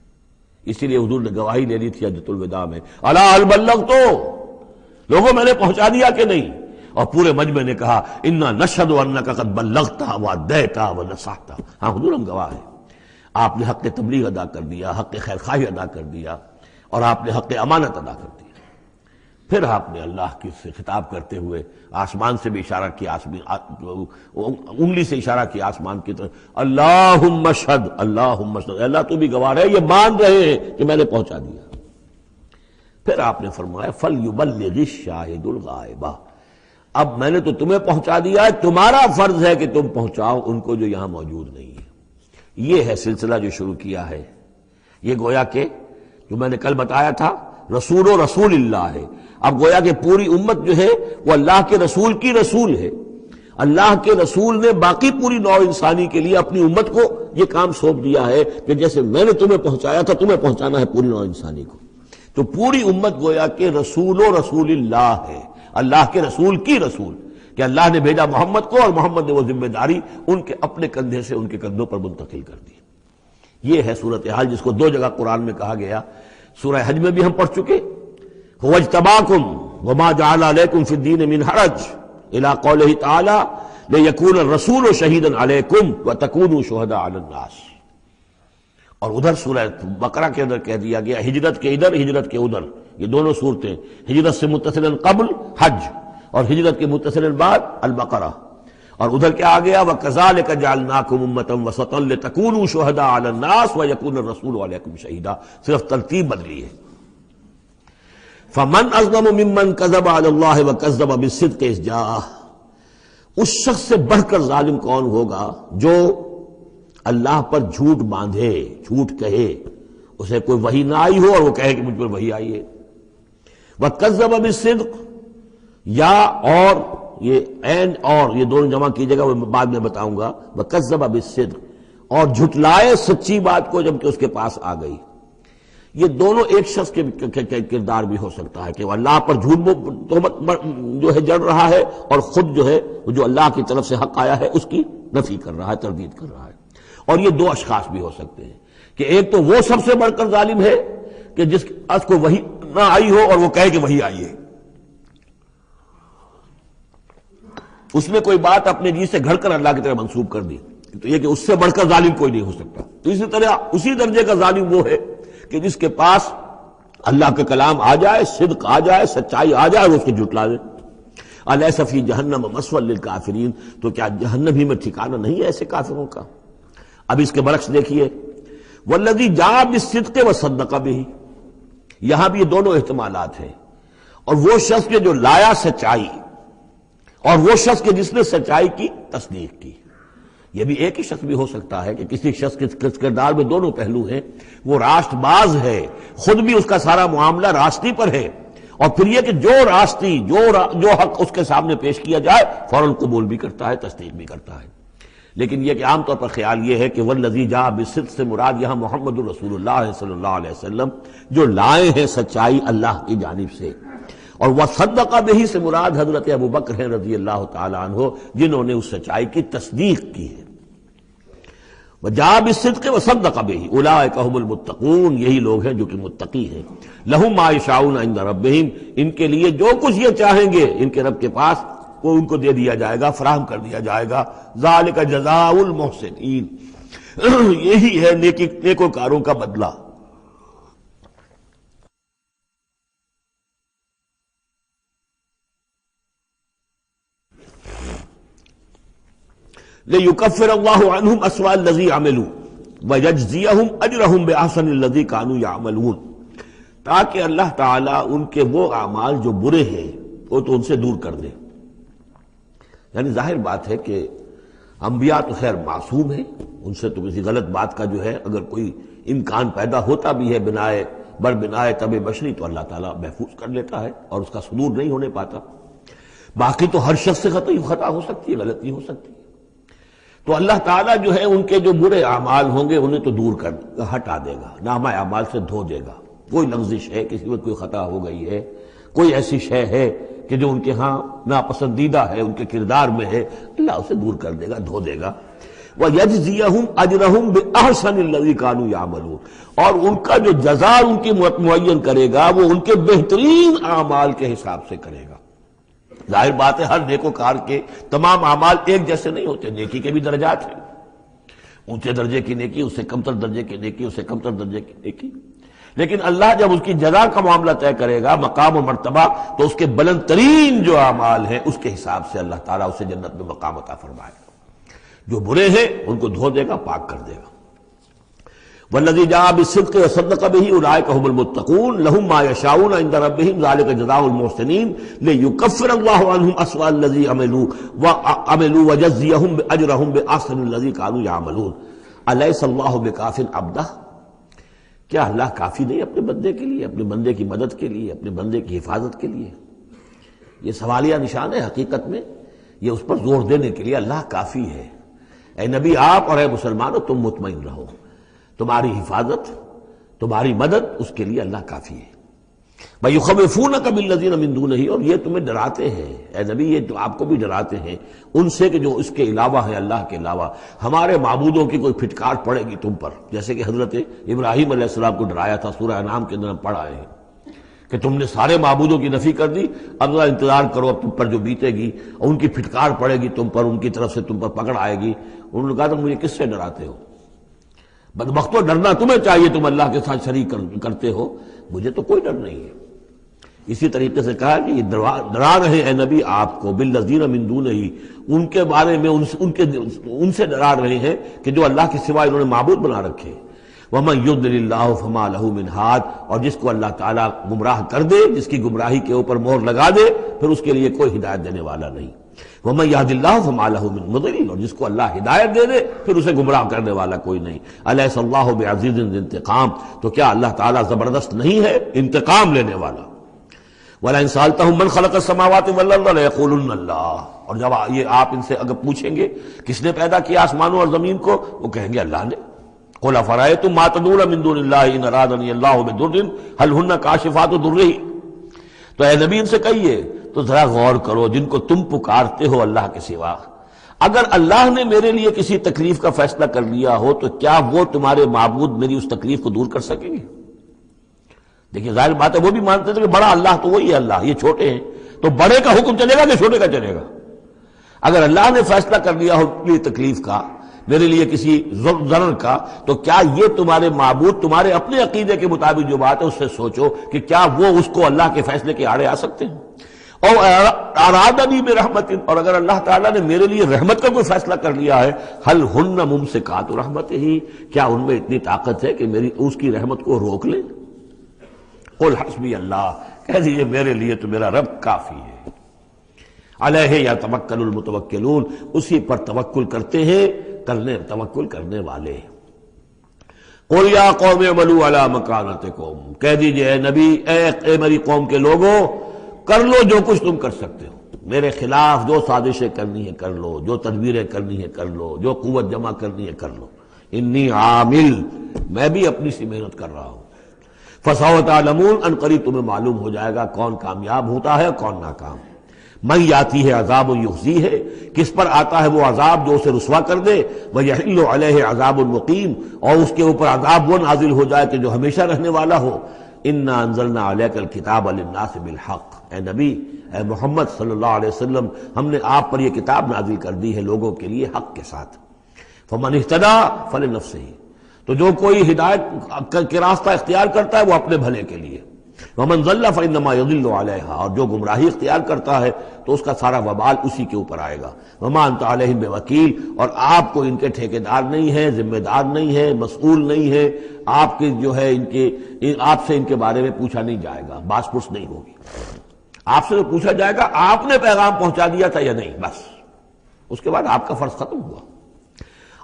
اسی لیے حضور نے گواہی لے لی تھی حجۃ الوداع میں، الا هل بلغت، لوگوں میں نے پہنچا دیا کہ نہیں؟ اور پورے مجمع نے کہا انا نشہد انک قد بلغت وادیت ونصحت، ہاں حضور ہم گواہ ہیں، آپ نے حق تبلیغ ادا کر دیا، حق خیر خواہی ادا کر دیا، اور آپ نے حق امانت ادا کر دیا۔ پھر آپ نے اللہ کی سے خطاب کرتے ہوئے آسمان سے بھی اشارہ کیا، انگلی سے اشارہ کیا آسمان کی طرف، اللہم اشہد، اللہم اشہد، اللہ تو بھی گواہ ہے، یہ مان رہے ہیں کہ میں نے پہنچا دیا۔ پھر آپ نے فرمایا فَلْيُبَلِّغِ الشَّاهِدُ الْغَائِبَ، اب میں نے تو تمہیں پہنچا دیا ہے، تمہارا فرض ہے کہ تم پہنچاؤ ان کو جو یہاں موجود نہیں ہے۔ یہ ہے سلسلہ جو شروع کیا ہے، یہ گویا کہ جو میں نے کل بتایا تھا رسول و رسول اللہ ہے، اب گویا کہ پوری امت جو ہے وہ اللہ کے رسول کی رسول ہے۔ اللہ کے رسول نے باقی پوری نوع انسانی کے لیے اپنی امت کو یہ کام سونپ دیا ہے کہ جیسے میں نے تمہیں پہنچایا تھا تمہیں پہنچانا ہے پوری نوع انسانی کو۔ تو پوری امت گویا کہ رسول و رسول اللہ ہے، اللہ کے رسول کی رسول، کہ اللہ نے بھیجا محمد کو اور محمد نے وہ ذمہ داری ان کے اپنے کندھے سے ان کے کندھوں پر منتقل کر دی۔ یہ ہے صورتحال جس کو 2 جگہ قرآن میں کہا گیا، سورہ حج میں بھی ہم پڑھ چکے، هو اجتباکم وما جعل علیکم فی الدین من حرج الی قولہ تعالی لیکون الرسول شہیدا علیکم وتکونوا شہداء علی الناس۔ اور ادھر سورہ بقرہ کے اندر کہہ دیا گیا ہجرت کے ادھر ہجرت کے ادھر، یہ دونوں صورتیں، ہجرت سے متصلا قبل حج اور ہجرت کے متصلا بعد البقرہ۔ اور ادھر کیا آ گیا وَكَذَلِكَ جَعَلْنَاكُمْ أُمَّةً وَسَطًا لِتَكُونُوا شُهَدَاءَ عَلَى النَّاسِ وَيَكُونَ الرَّسُولُ عَلَيْكُمْ شَهِيدًا، صرف ترتیب بدلی ہے۔ فَمَنْ أَظْلَمُ مِمَّنْ كَذَبَ عَلَى اللَّهِ وَكَذَّبَ بِالصِّدْقِ إِذْ جَاءَهُ، اس شخص سے بڑھ کر ظالم کون ہوگا جو اللہ پر جھوٹ باندھے، جھوٹ کہے، اسے کوئی وحی نہ آئی ہو اور وہ کہے کہ مجھ پر وحی آئی ہے۔ وَكَذَّبَ بِالصِّدْقِ، یا اور یہ عین اور یہ دونوں جمع کیجیے گا، وہ بعد میں بتاؤں گا. وَكَذَّبَ بِالصِّدْقِ، اور جھٹلائے سچی بات کو جب کہ اس کے پاس آ گئی. یہ دونوں ایک شخص کے کردار بھی ہو سکتا ہے کہ وہ اللہ پر جھوٹ جو ہے جڑ رہا ہے، اور خود جو ہے جو اللہ کی طرف سے حق آیا ہے اس کی نفی کر رہا ہے، تردید کر رہا ہے. اور یہ دو اشخاص بھی ہو سکتے ہیں کہ ایک تو وہ سب سے بڑھ کر ظالم ہے کہ جس اس کو وحی نہ آئی ہو اور وہ کہے کہ وحی آئی ہے، اس نے کوئی بات اپنے جی سے گھڑ کر اللہ کی طرف منسوب کر دی. تو یہ کہ اس سے بڑھ کر ظالم کوئی نہیں ہو سکتا. تو اسی طرح اسی درجے کا ظالم وہ ہے کہ جس کے پاس اللہ کا کلام آ جائے، صدق آ جائے، سچائی آ جائے، وہ اس کو جھٹلا دے. الیس فی جہنم مثوی للکافرین، تو کیا جہنم ہی میں ٹھکانہ نہیں ہے ایسے کافروں کا؟ اب اس کے برعکس دیکھیے، والذی جاء بالصدق وصدق بہ، یہاں بھی یہ دونوں احتمالات ہیں. اور وہ شخص کے جو لایا سچائی، اور وہ شخص کے جس نے سچائی کی تصدیق کی. یہ بھی ایک ہی شخص بھی ہو سکتا ہے کہ کسی شخص کے کردار میں دونوں پہلو ہیں. وہ راست باز ہے، خود بھی اس کا سارا معاملہ راستی پر ہے، اور پھر یہ کہ جو راستی جو حق اس کے سامنے پیش کیا جائے فوراً قبول بھی کرتا ہے، تصدیق بھی کرتا ہے. لیکن یہ کہ عام طور پر خیال یہ ہے کہ والذی جاء بالصدق سے مراد یہاں محمد رسول اللہ صلی اللہ علیہ وسلم جو لائے ہیں سچائی اللہ کی جانب سے، اور وصدق بہ سے مراد حضرت ابوبکر ہیں رضی اللہ تعالی عنہ، جنہوں نے اس سچائی کی تصدیق کی ہے. وجاء بالصدق وصدق بہ اولئک هم المتقون، یہی لوگ ہیں جو کہ متقی ہیں. لہم ما یشاؤون عند ربہم، ان کے لیے جو کچھ یہ چاہیں گے ان کے رب کے پاس وہ ان کو دے دیا جائے گا، فراہم کر دیا جائے گا. ذالک جزاء المحسنین، یہی ہے نیکوکاروں کا بدلہ. لِيُكَفِّرَ اللَّهُ عَنْهُمْ أَسْوَأَ الَّذِي عَمِلُوا وَيَجْزِيَهُمْ أَجْرَهُمْ بِأَحْسَنِ الَّذِي كَانُوا يَعْمَلُونَ، تاکہ اللہ تعالیٰ ان کے وہ اعمال جو برے ہیں وہ تو ان سے دور کر دے. یعنی ظاہر بات ہے کہ انبیاء تو خیر معصوم ہیں، ان سے تو کسی غلط بات کا جو ہے اگر کوئی امکان پیدا ہوتا بھی ہے بنائے طب بشری، تو اللہ تعالیٰ محفوظ کر لیتا ہے اور اس کا صدور نہیں ہونے پاتا. باقی تو ہر شخص سے خطا ہو سکتی ہے، غلطی ہو سکتی ہے. تو اللہ تعالیٰ جو ہے ان کے جو برے اعمال ہوں گے انہیں تو دور کر ہٹا دے گا، نامہ اعمال سے دھو دے گا. کوئی لغزش ہے، کسی وقت کوئی خطا ہو گئی ہے، کوئی ایسی شے ہے کہ جو ان کے ہاں ناپسندیدہ ہے، ان کے کردار میں ہے، اللہ اسے دور کر دے گا، دھو دے گا. وَيَجْزِيَهُمْ أَجْرَهُمْ بِأَحْسَنِ الَّذِي كَانُوا يَعْمَلُونَ، اور ان کا جو جزا ان کی معین کرے گا وہ ان کے بہترین اعمال کے حساب سے کرے گا. ظاہر بات ہے ہر نیکوکار کے تمام اعمال ایک جیسے نہیں ہوتے، نیکی کے بھی درجات ہیں، اونچے درجے کی نیکی، اس سے کمتر درجے کی نیکی، اس سے کمتر درجے کی نیکی. لیکن اللہ جب اس کی جزا کا معاملہ طے کرے گا، مقام و مرتبہ، تو اس کے بلند ترین جو اعمال ہیں اس کے حساب سے اللہ تعالیٰ اسے جنت میں مقام عطا فرمائے گا. جو برے ہیں ان کو دھو دے گا، پاک کر دے گا. والذی جاء بالصدق وصدق بہ اولئک هم المتقون لهم ما یشاؤون عند ربهم ذلک جزاء المحسنین لیکفر اللہ عنهم اسوأ الذی عملوا ویجزیهم اجرهم باحسن الذی كانوا یعملون. الیس اللہ بکاف عبدہ، کیا اللہ کافی نہیں اپنے بندے کے لیے، اپنے بندے کی مدد کے لیے، اپنے بندے کی حفاظت کے لیے؟ یہ سوالیہ نشان ہے حقیقت میں، یہ اس پر زور دینے کے لیے اللہ کافی ہے. اے نبی آپ اور اے مسلمانوں تم مطمئن رہو، تمہاری حفاظت، تمہاری مدد، اس کے لیے اللہ کافی ہے. وَيُخَوِّفُونَكَ بِالَّذِينَ مِن دُونِهِ، اور یہ تمہیں ڈراتے ہیں اے نبی، یہ تو آپ کو بھی ڈراتے ہیں ان سے کہ جو اس کے علاوہ ہیں، اللہ کے علاوہ ہمارے معبودوں کی کوئی پھٹکار پڑے گی تم پر، جیسے کہ حضرت ابراہیم علیہ السلام کو ڈرایا تھا. سورہ انعام کے اندر ہم پڑھ آئے ہیں کہ تم نے سارے معبودوں کی نفی کر دی، اب ذرا انتظار کرو، اب تم پر جو بیتے گی اور ان کی پھٹکار پڑے گی تم پر، ان کی طرف سے تم پر پکڑ آئے گی. انہوں نے کہا تو مجھے کس سے ڈراتے ہو؟ بدبختو ڈرنا تمہیں چاہیے، تم اللہ کے ساتھ شریک کرتے ہو، مجھے تو کوئی ڈر نہیں ہے. اسی طریقے سے کہا کہ یہ ڈرا رہے اے نبی آپ کو بالذین من دونہ، ان کے بارے میں ان سے ڈرا رہے ہیں کہ جو اللہ کے سوا انہوں نے معبود بنا رکھے. وَمَن يُضْلِلِ اللَّهُ فَمَا لَهُ مِنْ هَادٍ، اور جس کو اللہ تعالیٰ گمراہ کر دے، جس کی گمراہی کے اوپر مہر لگا دے، پھر اس کے لیے کوئی ہدایت دینے والا نہیں. وَمَن يَهْدِ اللَّهُ فَمَا لَهُ مِن مُضِلٍّ، اور جس کو اللہ ہدایت دے دے پھر اسے گمراہ کرنے والا کوئی نہیں. أَلَيْسَ اللَّهُ بِعَزِيزٍ ذِي انتقام، تو کیا اللہ تعالیٰ زبردست نہیں ہے، انتقام لینے والا. وَلَئِن سَأَلْتَهُم مَّنْ خَلَقَ السَّمَاوَاتِ وَالْأَرْضَ لَيَقُولُنَّ اللَّهُ، اور جب یہ آپ ان سے اگر پوچھیں گے کس نے پیدا کیا آسمانوں اور زمین کو، وہ کہیں گے اللہ نے۔ قُلْ أَفَرَأَيْتُم مَّا تَدْعُونَ مِن دُونِ اللَّهِ إِنْ أَرَادَنِيَ اللَّهُ بِضُرٍّ هَلْ هُنَّ كَاشِفَاتُ ضُرِّهِ، تو اے نبی ان سے کہیے تو ذرا غور کرو جن کو تم پکارتے ہو اللہ کے سوا، اگر اللہ نے میرے لیے کسی تکلیف کا فیصلہ کر لیا ہو تو کیا وہ تمہارے معبود میری اس تکلیف کو دور کر سکیں گے؟ دیکھیں ظاہر بات ہے وہ بھی مانتے تھے کہ بڑا اللہ تو وہی ہے اللہ، یہ چھوٹے ہیں، تو بڑے کا حکم چلے گا کہ چھوٹے کا چلے گا؟ اگر اللہ نے فیصلہ کر لیا ہو میری تکلیف کا، میرے لیے کسی ضرر کا، تو کیا یہ تمہارے معبود تمہارے اپنے عقیدے کے مطابق جو بات ہے اس سے سوچو کہ کیا وہ اس کو اللہ کے فیصلے کے آڑے آ سکتے ہیں؟ اور ارادنی برحمت، اور اگر اللہ تعالیٰ نے میرے لیے رحمت کا کوئی فیصلہ کر لیا ہے، ہل ہن ممسکات رحمت ہی، کیا ان میں اتنی طاقت ہے کہ میری اس کی رحمت کو روک لیں؟ قل حسبی اللہ، کہہ دیجیے میرے لیے تو میرا رب کافی ہے۔ علیہ یتوکل المتوکلون، اسی پر توکل کرتے ہیں توکل کرنے والے۔ قل یا قوم اعملوا علی مکانتکم، کہہ دیجیے اے نبی، اے میری قوم کے لوگوں، کر لو جو کچھ تم کر سکتے ہو، میرے خلاف جو سازشیں کرنی ہے کر لو، جو تدبیریں کرنی ہے کر لو، جو قوت جمع کرنی ہے کر لو، انی عامل، میں بھی اپنی سی محنت کر رہا ہوں۔ فسوف تعلمون، ان قریب تمہیں معلوم ہو جائے گا کون کامیاب ہوتا ہے کون ناکام۔ من یاتی ہے عذاب یخزی ہے، کس پر آتا ہے وہ عذاب جو اسے رسوا کر دے، ویحل علیہ عذاب مقیم، اور اس کے اوپر عذاب وہ نازل ہو جائے کہ جو ہمیشہ رہنے والا ہو۔ انا انزلنا علیک الکتاب للناس بالحق، اے نبی، اے محمد صلی اللہ علیہ وسلم، ہم نے آپ پر یہ کتاب نازل کر دی ہے لوگوں کے لیے حق کے ساتھ۔ فمن اہتدی فلنفسہ، تو جو کوئی ہدایت کے راستہ اختیار کرتا ہے وہ اپنے بھلے کے لیے، ومن ضل فانما یضل علیہا، اور جو گمراہی اختیار کرتا ہے تو اس کا سارا وبال اسی کے اوپر آئے گا۔ وما انت علیہم بوکیل، اور آپ کو ان کے ٹھیکیدار نہیں ہے، ذمہ دار نہیں ہے، مسئول نہیں ہے، آپ کے جو ہے آپ سے ان کے بارے میں پوچھا نہیں جائے گا، باس پرس نہیں ہوگی، آپ سے تو پوچھا جائے گا آپ نے پیغام پہنچا دیا تھا یا نہیں، بس اس کے بعد آپ کا فرض ختم ہوا۔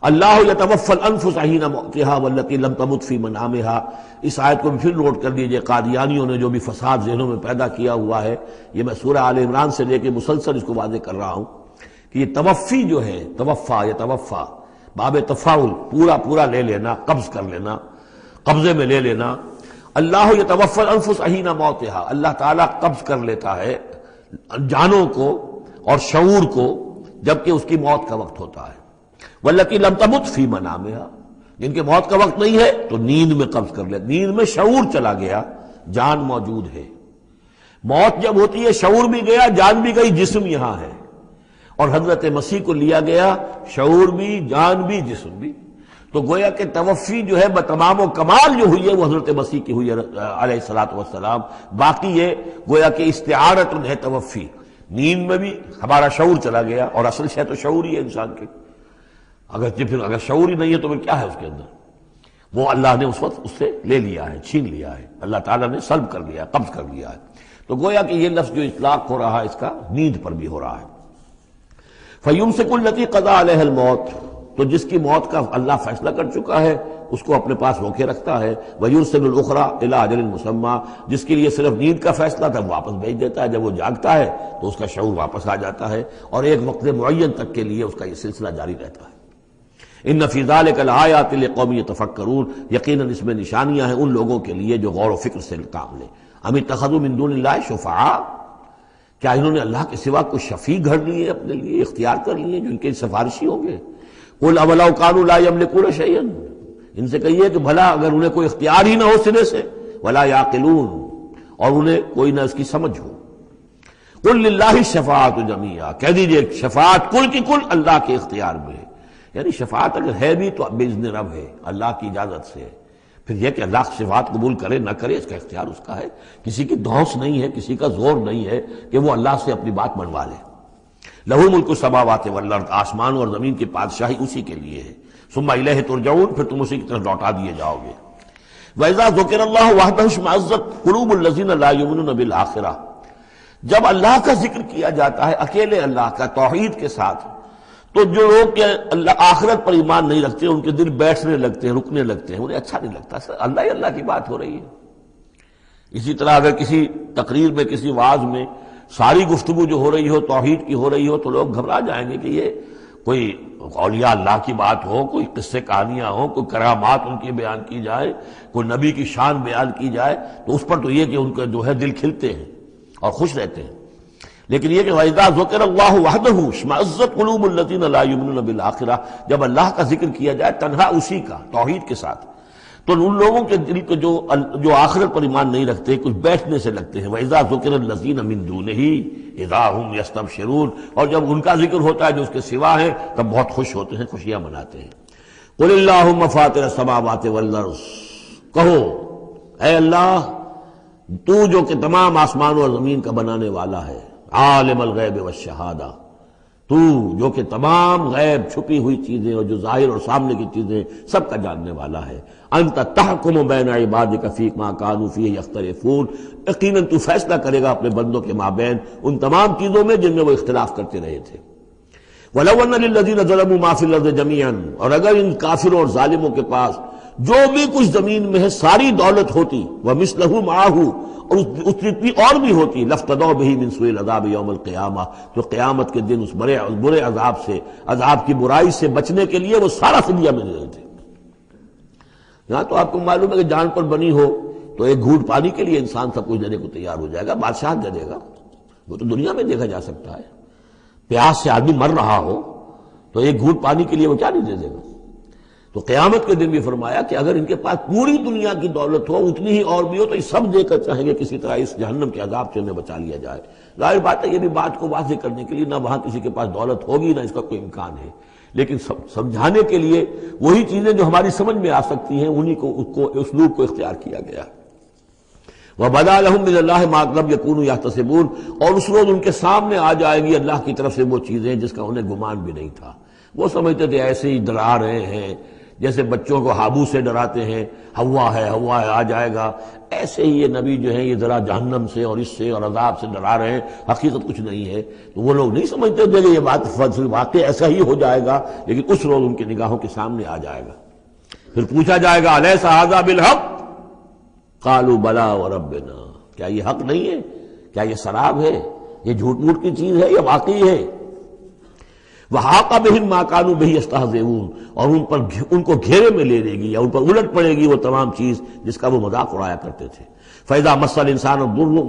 اللہ یتوفی الانفس حین موتها والتی لم تمت فی منامها، اس آیت کو بھی پھر نوٹ کر لیجئے، قادیانیوں نے جو بھی فساد ذہنوں میں پیدا کیا ہوا ہے، یہ میں سورہ آل عمران سے لے کے مسلسل اس کو واضح کر رہا ہوں کہ یہ توفی جو ہے، توفا یتوفا، باب تفاعل، پورا لے لینا، قبض کر لینا، قبضے میں لے لینا۔ اللہ یتوفی الانفس حین موتها، اللہ تعالیٰ قبض کر لیتا ہے جانوں کو اور شعور کو جبکہ اس کی موت کا وقت ہوتا ہے۔ والتی لم تمت فی منامها، جن کے موت کا وقت نہیں ہے تو نیند میں قبض کر لے، نیند میں شعور چلا گیا، جان موجود ہے۔ موت جب ہوتی ہے شعور بھی گیا، جان بھی گئی، جسم یہاں ہے، اور حضرت مسیح کو لیا گیا، شعور بھی، جان بھی، جسم بھی۔ تو گویا کہ توفی جو ہے بتمام و کمال جو ہوئی ہے وہ حضرت مسیح کی ہوئی ہے علیہ الصلوۃ والسلام۔ باقی یہ گویا کہ استعارت ہے توفی، نیند میں بھی ہمارا شعور چلا گیا، اور اصل شے تو شعور ہی ہے انسان کے، اگر شعور ہی نہیں ہے تو پھر کیا ہے اس کے اندر؟ وہ اللہ نے اس وقت اس سے لے لیا ہے، چھین لیا ہے، اللہ تعالیٰ نے سلب کر لیا ہے، قبض کر لیا ہے۔ تو گویا کہ یہ لفظ جو اطلاق ہو رہا ہے اس کا نیند پر بھی ہو رہا ہے۔ فَيُمْسِكُ الَّتِي قَضَىٰ عَلَيْهَا الْمَوْتَ، تو جس کی موت کا اللہ فیصلہ کر چکا ہے اس کو اپنے پاس روکے رکھتا ہے۔ وَيُرْسِلُ الْأُخْرَىٰ إِلَىٰ أَجَلٍ مُّسَمًّى، جس کے لیے صرف نیند کا فیصلہ تھا واپس بھیج دیتا ہے، جب وہ جاگتا ہے تو اس کا شعور واپس آ جاتا ہے، اور ایک وقت معین تک کے لیے اس کا یہ سلسلہ جاری رہتا ہے۔ ان فی ذلک لآیات لقوم یتفکرون، یقیناً اس میں نشانیاں ہیں ان لوگوں کے لیے جو غور و فکر سے کام لیں۔ ام اتخذوا من دون اللہ شفعاء، کیا انہوں نے اللہ کے سوا کوئی شفیع گھڑ لیے اپنے لیے، اختیار کر لیے جو ان کے سفارشی ہوں گے؟ قل اولو کانوا لا یملکون شیئا، ان سے کہیے کہ بھلا اگر انہیں کوئی اختیار ہی نہ ہو سرے سے، ولا یعقلون، اور انہیں کوئی نہ اس کی سمجھ ہو۔ قل للہ الشفاعۃ جمیعا، کہہ دیجئے شفاعت کل کی کل اللہ کے اختیار میں ہے، یعنی شفاعت اگر ہے بھی تو باذن رب ہے، اللہ کی اجازت سے ہے۔ پھر یہ کہ اللہ شفاعت قبول کرے نہ کرے اس کا اختیار اس کا ہے، کسی کی دھونس نہیں ہے، کسی کا زور نہیں ہے کہ وہ اللہ سے اپنی بات منوا لے۔ لہ ملک السماوات والارض، آسمان اور زمین کی بادشاہی اسی کے لیے ہے۔ ثم الیہ ترجعون، پھر تم اسی کی طرف لوٹا دیے جاؤ گے۔ وَإِذَا ذُكِرَ اللَّهُ وَحْدَهُ اشْمَأَزَّتْ قُلُوبُ الَّذِينَ لَا يُؤْمِنُونَ بِالْآخِرَةِ، جب اللہ کا ذکر کیا جاتا ہے اکیلے اللہ کا توحید کے ساتھ، تو جو لوگ کہ اللہ آخرت پر ایمان نہیں رکھتے ان کے دل بیٹھنے لگتے ہیں، رکنے لگتے ہیں، انہیں اچھا نہیں لگتا، اللہ ہی اللہ کی بات ہو رہی ہے، اسی طرح اگر کسی تقریر میں کسی وعظ میں ساری گفتگو جو ہو رہی ہو توحید کی ہو رہی ہو تو لوگ گھبرا جائیں گے کہ یہ کوئی اولیاء اللہ کی بات ہو، کوئی قصے کہانیاں ہوں، کوئی کرامات ان کی بیان کی جائے، کوئی نبی کی شان بیان کی جائے، تو اس پر تو یہ کہ ان کا جو ہے دل کھلتے ہیں اور خوش رہتے ہیں۔ لیکن یہ کہ وَإِذَا ذُكِرَ اللَّهُ وَحْدَهُ اشْمَأَزَّتْ قُلُوبُ الَّذِينَ لَا يُؤْمِنُونَ بِالْآخِرَةِ، جب اللہ کا ذکر کیا جائے تنہا اسی کا توحید کے ساتھ، تو ان لوگوں کے دل کو جو آخرت پر ایمان نہیں رکھتے کچھ بیٹھنے سے لگتے ہیں۔ وَإِذَا ذُكِرَ الَّذِينَ مِن دُونِهِ إِذَا هُمْ يَسْتَبْشِرُونَ، اور جب ان کا ذکر ہوتا ہے جو اس کے سوا ہے تب بہت خوش ہوتے ہیں، خوشیاں مناتے ہیں۔ قُلِ اللَّهُمَّ فَاطِرَ السَّمَاوَاتِ وَالْأَرْضِ، کہو اے اللہ تو جو کہ تمام آسمان اور زمین کا بنانے والا ہے، عالم الغیب والشہادہ، تو جو کہ تمام غیب چھپی ہوئی چیزیں اور جو ظاہر اور سامنے کی چیزیں سب کا جاننے والا ہے، انت تحکم بین عبادک فی ما کانوا فیہ یختلفون، یقیناً تو فیصلہ کرے گا اپنے بندوں کے مابین ان تمام چیزوں میں جن میں وہ اختلاف کرتے رہے تھے۔ وَلَوْ أَنَّ لِلَّذِينَ ظَلَمُوا مَا فِي الْأَرْضِ جَمِيعًا، اور اگر ان کافروں اور ظالموں کے پاس جو بھی کچھ زمین میں ہے ساری دولت ہوتی، وَمِثْلَهُ مَعَهُ، اور اس جتنی اور بھی ہوتی، لَافْتَدَوْا بِهِ مِنْ سُوءِ الْعَذَابِ يَوْمَ الْقِيَامَةِ، تو قیامت کے دن اس برے عذاب سے، عذاب کی برائی سے بچنے کے لیے وہ سارا فدیہ میں دے دیتے۔ یہاں تو آپ کو معلوم ہے کہ جان پر بنی ہو تو ایک گھونٹ پانی کے لیے انسان سب کچھ دینے کو تیار ہو جائے گا، بادشاہ دے دے گا، وہ تو دنیا میں دیکھا جا سکتا ہے۔ پیاس سے آدمی مر رہا ہو تو ایک گھونٹ پانی کے لیے وہ کیا نہیں دے دے گا۔ تو قیامت کے دن بھی فرمایا کہ اگر ان کے پاس پوری دنیا کی دولت ہو، اتنی ہی اور بھی ہو، تو یہ سب دے کر چاہیں گے کسی طرح اس جہنم کے عذاب سے انہیں بچا لیا جائے۔ ظاہر بات ہے یہ بھی بات کو واضح کرنے کے لیے نہ وہاں کسی کے پاس دولت ہوگی نہ اس کا کوئی امکان ہے، لیکن سمجھانے کے لیے وہی چیزیں جو ہماری سمجھ میں آ سکتی ہیں انہی کو اسلوب کو اختیار کیا گیا۔ وَبَدَا لَهُم مِّنَ اللَّهِ مَا لَمْ يَكُونُوا يَحْتَسِبُونَ، اور اس روز ان کے سامنے آ جائے گی اللہ کی طرف سے وہ چیزیں جس کا انہیں گمان بھی نہیں تھا۔ وہ سمجھتے تھے ایسے ہی ڈرا رہے ہیں، جیسے بچوں کو ہابو سے ڈراتے ہیں، ہوا ہے آ جائے گا، ایسے ہی یہ نبی جو ہیں یہ ذرا جہنم سے اور اس سے اور عذاب سے ڈرا رہے ہیں، حقیقت کچھ نہیں ہے۔ تو وہ لوگ نہیں سمجھتے تھے کہ یہ بات واقع ایسا ہی ہو جائے گا، لیکن اس روز ان کی نگاہوں کے سامنے آ جائے گا۔ پھر پوچھا جائے گا الیس ھذا بالحق، قالوا بلی وربنا، کیا یہ حق نہیں ہے؟ کیا یہ سراب ہے؟ یہ جھوٹ موٹ کی چیز ہے یا واقعی ہے؟ وَحَاقَ بِهِم مَا كَانُوا بِهِ يَسْتَهْزِئُونَ، اور ان کو گھیرے میں لے لے گی یا ان پر الٹ پڑے گی وہ تمام چیز جس کا وہ مذاق اڑایا کرتے تھے۔ فَإِذَا مَسَّ الْإِنسَانَ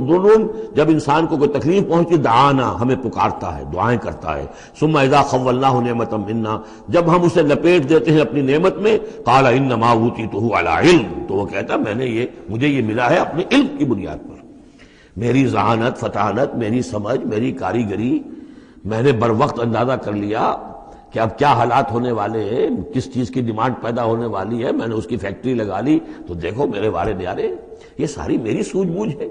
ضُرٌّ، جب انسان کو کوئی تکلیف پہنچی، دعانا، ہمیں پکارتا ہے، دعائیں کرتا ہے۔ ثُمَّ إِذَا خَوَّلْنَاهُ نِعْمَةً مِنَّا، جب ہم اسے لپیٹ دیتے ہیں اپنی نعمت میں، قَالَ إِنَّمَا أُوتِيتُهُ عَلَىٰ عِلْمٍ، تو وہ کہتا ہے مجھے یہ ملا ہے اپنے علم کی بنیاد پر، میری ذہانت، فطانت، میری سمجھ، میری کاریگری، میں نے بر وقت اندازہ کر لیا کہ اب کیا حالات ہونے والے ہیں، کس چیز کی ڈیمانڈ پیدا ہونے والی ہے، میں نے اس کی فیکٹری لگا لی، تو دیکھو میرے وارے نیارے، یہ ساری میری سوجھ بوجھ ہے۔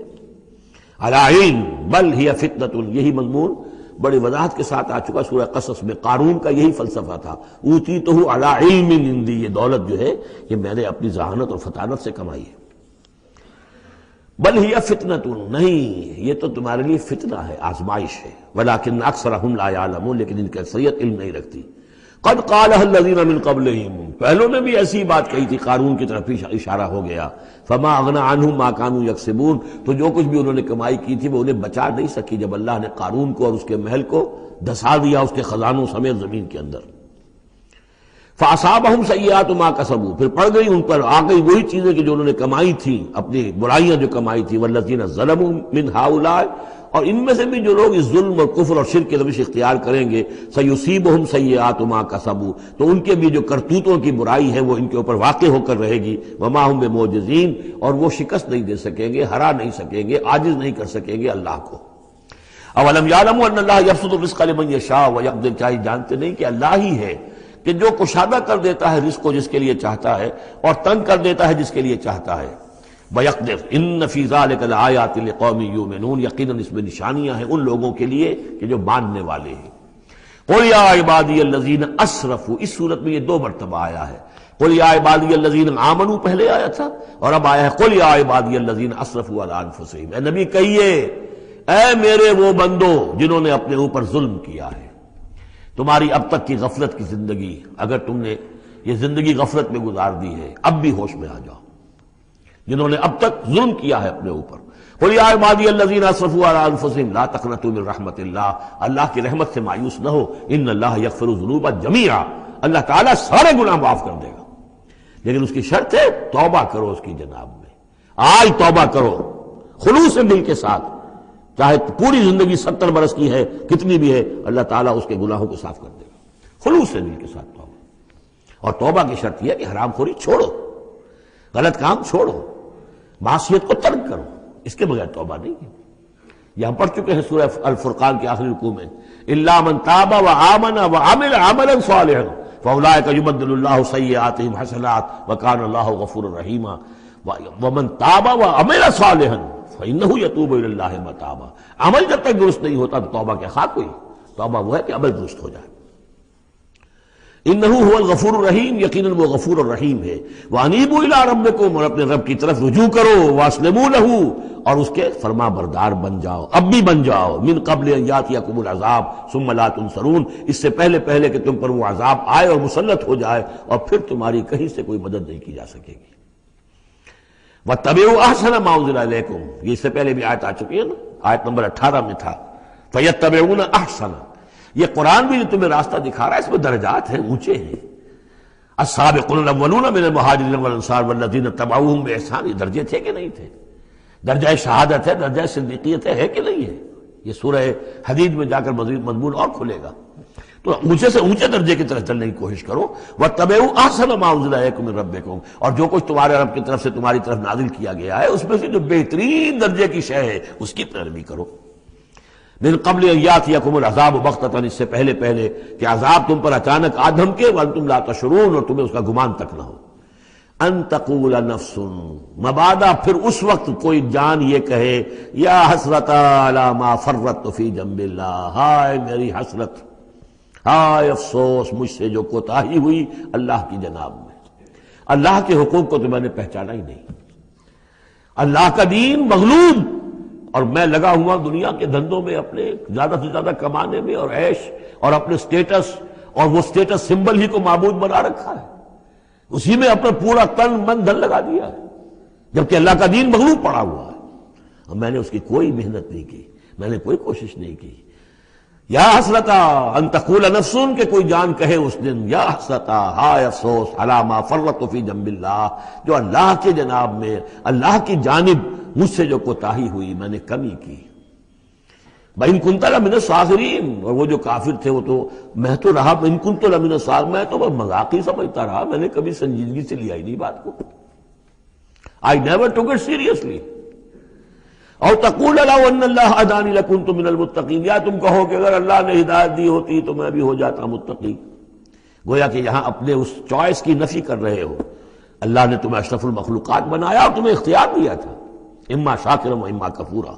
علی علم بل ہی فتنۃ، یہی مضمون بڑی وضاحت کے ساتھ آ چکا سورہ قصص میں۔ قارون کا یہی فلسفہ تھا، اوتیتہ علی علم عندی، یہ دولت جو ہے یہ میں نے اپنی ذہانت اور فطانت سے کمائی ہے۔ بل ہی فتنۃ، نہیں یہ تو تمہارے لیے فتنہ ہے، آزمائش ہے۔ ولکن اکثرہم لا یعلمون، لیکن ان کی اکثریت علم نہیں رکھتی۔ قد قالها الذین من قبلہم، پہلوں نے بھی ایسی بات کہی تھی، قارون کی طرف اشارہ ہو گیا۔ فما اغنی عنہم ما کانوا یکسبون، تو جو کچھ بھی انہوں نے کمائی کی تھی وہ انہیں بچا نہیں سکی جب اللہ نے قارون کو اور اس کے محل کو دھسا دیا اس کے خزانوں سمیت زمین کے اندر۔ فاصابہم سیئات ما کسبوا، پھر پڑ گئی ان پر، آ گئی وہی چیزیں کہ جو انہوں نے کمائی تھی، اپنی برائیاں جو کمائی تھی۔ والذین ظلموا من ہؤلاء، اور ان میں سے بھی جو لوگ اس ظلم اور کفر اور شرک کی روش اختیار کریں گے، سیصیبہم سیئات ما کسبوا، تو ان کے بھی جو کرتوتوں کی برائی ہے وہ ان کے اوپر واقع ہو کر رہے گی۔ وما ہم بمعجزین، اور وہ شکست نہیں دے سکیں گے، ہرا نہیں سکیں گے، عاجز نہیں کر سکیں گے اللہ کو۔ اولم یعلموا ان اللہ یبسط الرزق لمن یشاء ویقدر، کیا یہ جانتے نہیں کہ اللہ ہی ہے کہ جو کشادہ کر دیتا ہے رزق کو جس کے لیے چاہتا ہے اور تنگ کر دیتا ہے جس کے لیے چاہتا ہے۔ وَيَقْدِرْ إِنَّ فِي ذَلِكَ لَآيَاتٍ لِقَوْمٍ يُؤْمِنُونَ، یقیناً اس میں نشانیاں ہیں ان لوگوں کے لیے کہ جو ماننے والے ہیں۔ قُلْ يَا عِبَادِيَ الَّذِينَ أَسْرَفُوا، اس صورت میں یہ 2 مرتبہ آیا ہے۔ قُلْ يَا عِبَادِيَ الَّذِينَ آمَنُوا پہلے آیا تھا، اور اب آیا ہے قُلْ يَا عِبَادِيَ الَّذِينَ أَسْرَفُوا عَلَىٰ أَنفُسِهِمْ، اے نبی کہیے اے میرے وہ بندو جنہوں نے اپنے اوپر ظلم کیا ہے۔ تمہاری اب تک کی غفلت کی زندگی، اگر تم نے یہ زندگی غفلت میں گزار دی ہے، اب بھی ہوش میں آ جاؤ۔ جنہوں نے اب تک ظلم کیا ہے اپنے اوپر، قل یا عبادی الذین اسرفوا علی انفسہم لا تقنطوا من رحمت اللہ، اللہ کی رحمت سے مایوس نہ ہو، ان اللہ یغفر الذنوب جمیعا، اللہ تعالیٰ سارے گناہ معاف کر دے گا، لیکن اس کی شرط ہے توبہ کرو اس کی جناب میں، آج توبہ کرو خلوص دل کے ساتھ، چاہے پوری زندگی 70 برس کی ہے کتنی بھی ہے، اللہ تعالیٰ اس کے گناہوں کو صاف کر دے گا، خلوص دل کے ساتھ توبہ۔ اور توبہ کی شرط یہ ہے کہ حرام خوری چھوڑو، غلط کام چھوڑو، معصیت کو ترک کرو، اس کے بغیر توبہ نہیں ہے۔ یہ ہم پڑھ چکے ہیں سورہ الفرقان کے آخری رکوع میں، الا من تاب وآمن وعمل عملا صالحا فاولئک یبدل اللہ سیئاتہم حسنات وکان اللہ غفورا رحیما ومن تاب وعمل صالحا فانہ یتوب الی اللہ متابا۔ عمل جب تک درست نہیں ہوتا تو توبہ کیا خاک ہوئی؟ توبہ وہ ہے کہ عمل درست ہو جائے۔ انہ هو الغفور الرحیم، یقیناً وہ غفور الرحیم ہے۔ وانیبوا الی ربکم، اور اپنے رب کی طرف رجوع کرو، واسلموا لہ، اور اس کے فرما بردار بن جاؤ، اب بھی بن جاؤ، من قبل ان یاتیکم العذاب ثم لا تنصرون، اس سے پہلے کہ تم پر وہ عذاب آئے اور مسلط ہو جائے اور پھر تمہاری کہیں سے کوئی مدد نہیں کی جا سکے گی۔ واتبعوا احسن ما انزل الیکم، یہ اس سے پہلے بھی آیت آ چکی ہے نا، آیت نمبر 18 میں تھا، فیتبعون احسن، یہ قرآن بھی جو تمہیں راستہ دکھا رہا ہے اس میں درجات ہیں، اونچے ہیں۔ السابقون الاولون من المہاجرین والانصار والذین اتبعوہم باحسان، یہ درجے تھے کہ نہیں تھے؟ درجہ شہادت ہے، درجہ صدیقیت ہے کہ نہیں ہے؟ یہ سورہ حدید میں جا کر مزید مضمون اور کھلے گا۔ تو اونچے سے اونچے درجے کی طرف چلنے کی کوشش کرو۔ واتبعوا احسن ما انزل الیکم من ربکم، اور جو کچھ تمہارے رب کی طرف سے تمہاری طرف نازل کیا گیا ہے اس میں سے جو بہترین درجے کی شے ہے اس کی پیروی کرو۔ من قبل ان یاتیکم العذاب بغتۃ، اس سے پہلے کہ عذاب تم پر اچانک آ دھمکے، وانتم لا تشعرون، اور تمہیں اس کا گمان تک نہ ہو۔ ان تقول نفس، مبادا پھر اس وقت کوئی جان یہ کہے، یا حسرت علی ما فرطت فی جنب اللہ، ہائے میری حسرت، ہائے افسوس مجھ سے جو کوتاہی ہوئی اللہ کی جناب میں، اللہ کے حقوق کو تو میں نے پہچانا ہی نہیں، اللہ کا دین مغلوب، اور میں لگا ہوا دنیا کے دھندوں میں اپنے زیادہ سے زیادہ کمانے میں اور عیش اور اپنے سٹیٹس، اور وہ سٹیٹس سمبل ہی کو معبود بنا رکھا ہے، اسی میں اپنا پورا تن من دھن لگا دیا ہے، جبکہ اللہ کا دین مغلوب پڑا ہوا ہے، اور میں نے اس کی کوئی محنت نہیں کی، میں نے کوئی کوشش نہیں کی۔ یا حسرتا ان تقول نفس، کہ کوئی جان کہے اس دن، یا حسرتا، ہائے افسوس، علی ما فرطت فی جنب اللہ، جو اللہ کے جناب میں، اللہ کی جانب مجھ سے جو کوتاہی ہوئی، میں نے کمی کی۔ وَإِن كُنتَ لَمِنَ الصَّاغِرِينَ، اور وہ جو کافر تھے وہ تو، میں تو رہا وَإِن كُنتُ لَمِنَ الصَّاغِرِينَ، میں تو بس مذاق ہی سمجھتا رہا، میں نے کبھی سنجیدگی سے لیا ہی نہیں بات کو، I never took it seriously۔ اور تقول لو ان اللہ ہدانی لکنت من المتقین، یا تم کہو کہ اگر اللہ نے ہدایت دی ہوتی تو میں بھی ہو جاتا متقی۔ گویا کہ یہاں اپنے اس چوائس کی نفی کر رہے ہو، اللہ نے تمہیں اشرف المخلوقات بنایا اور تمہیں اختیار دیا تھا، اما شاکرا و اما کفورا۔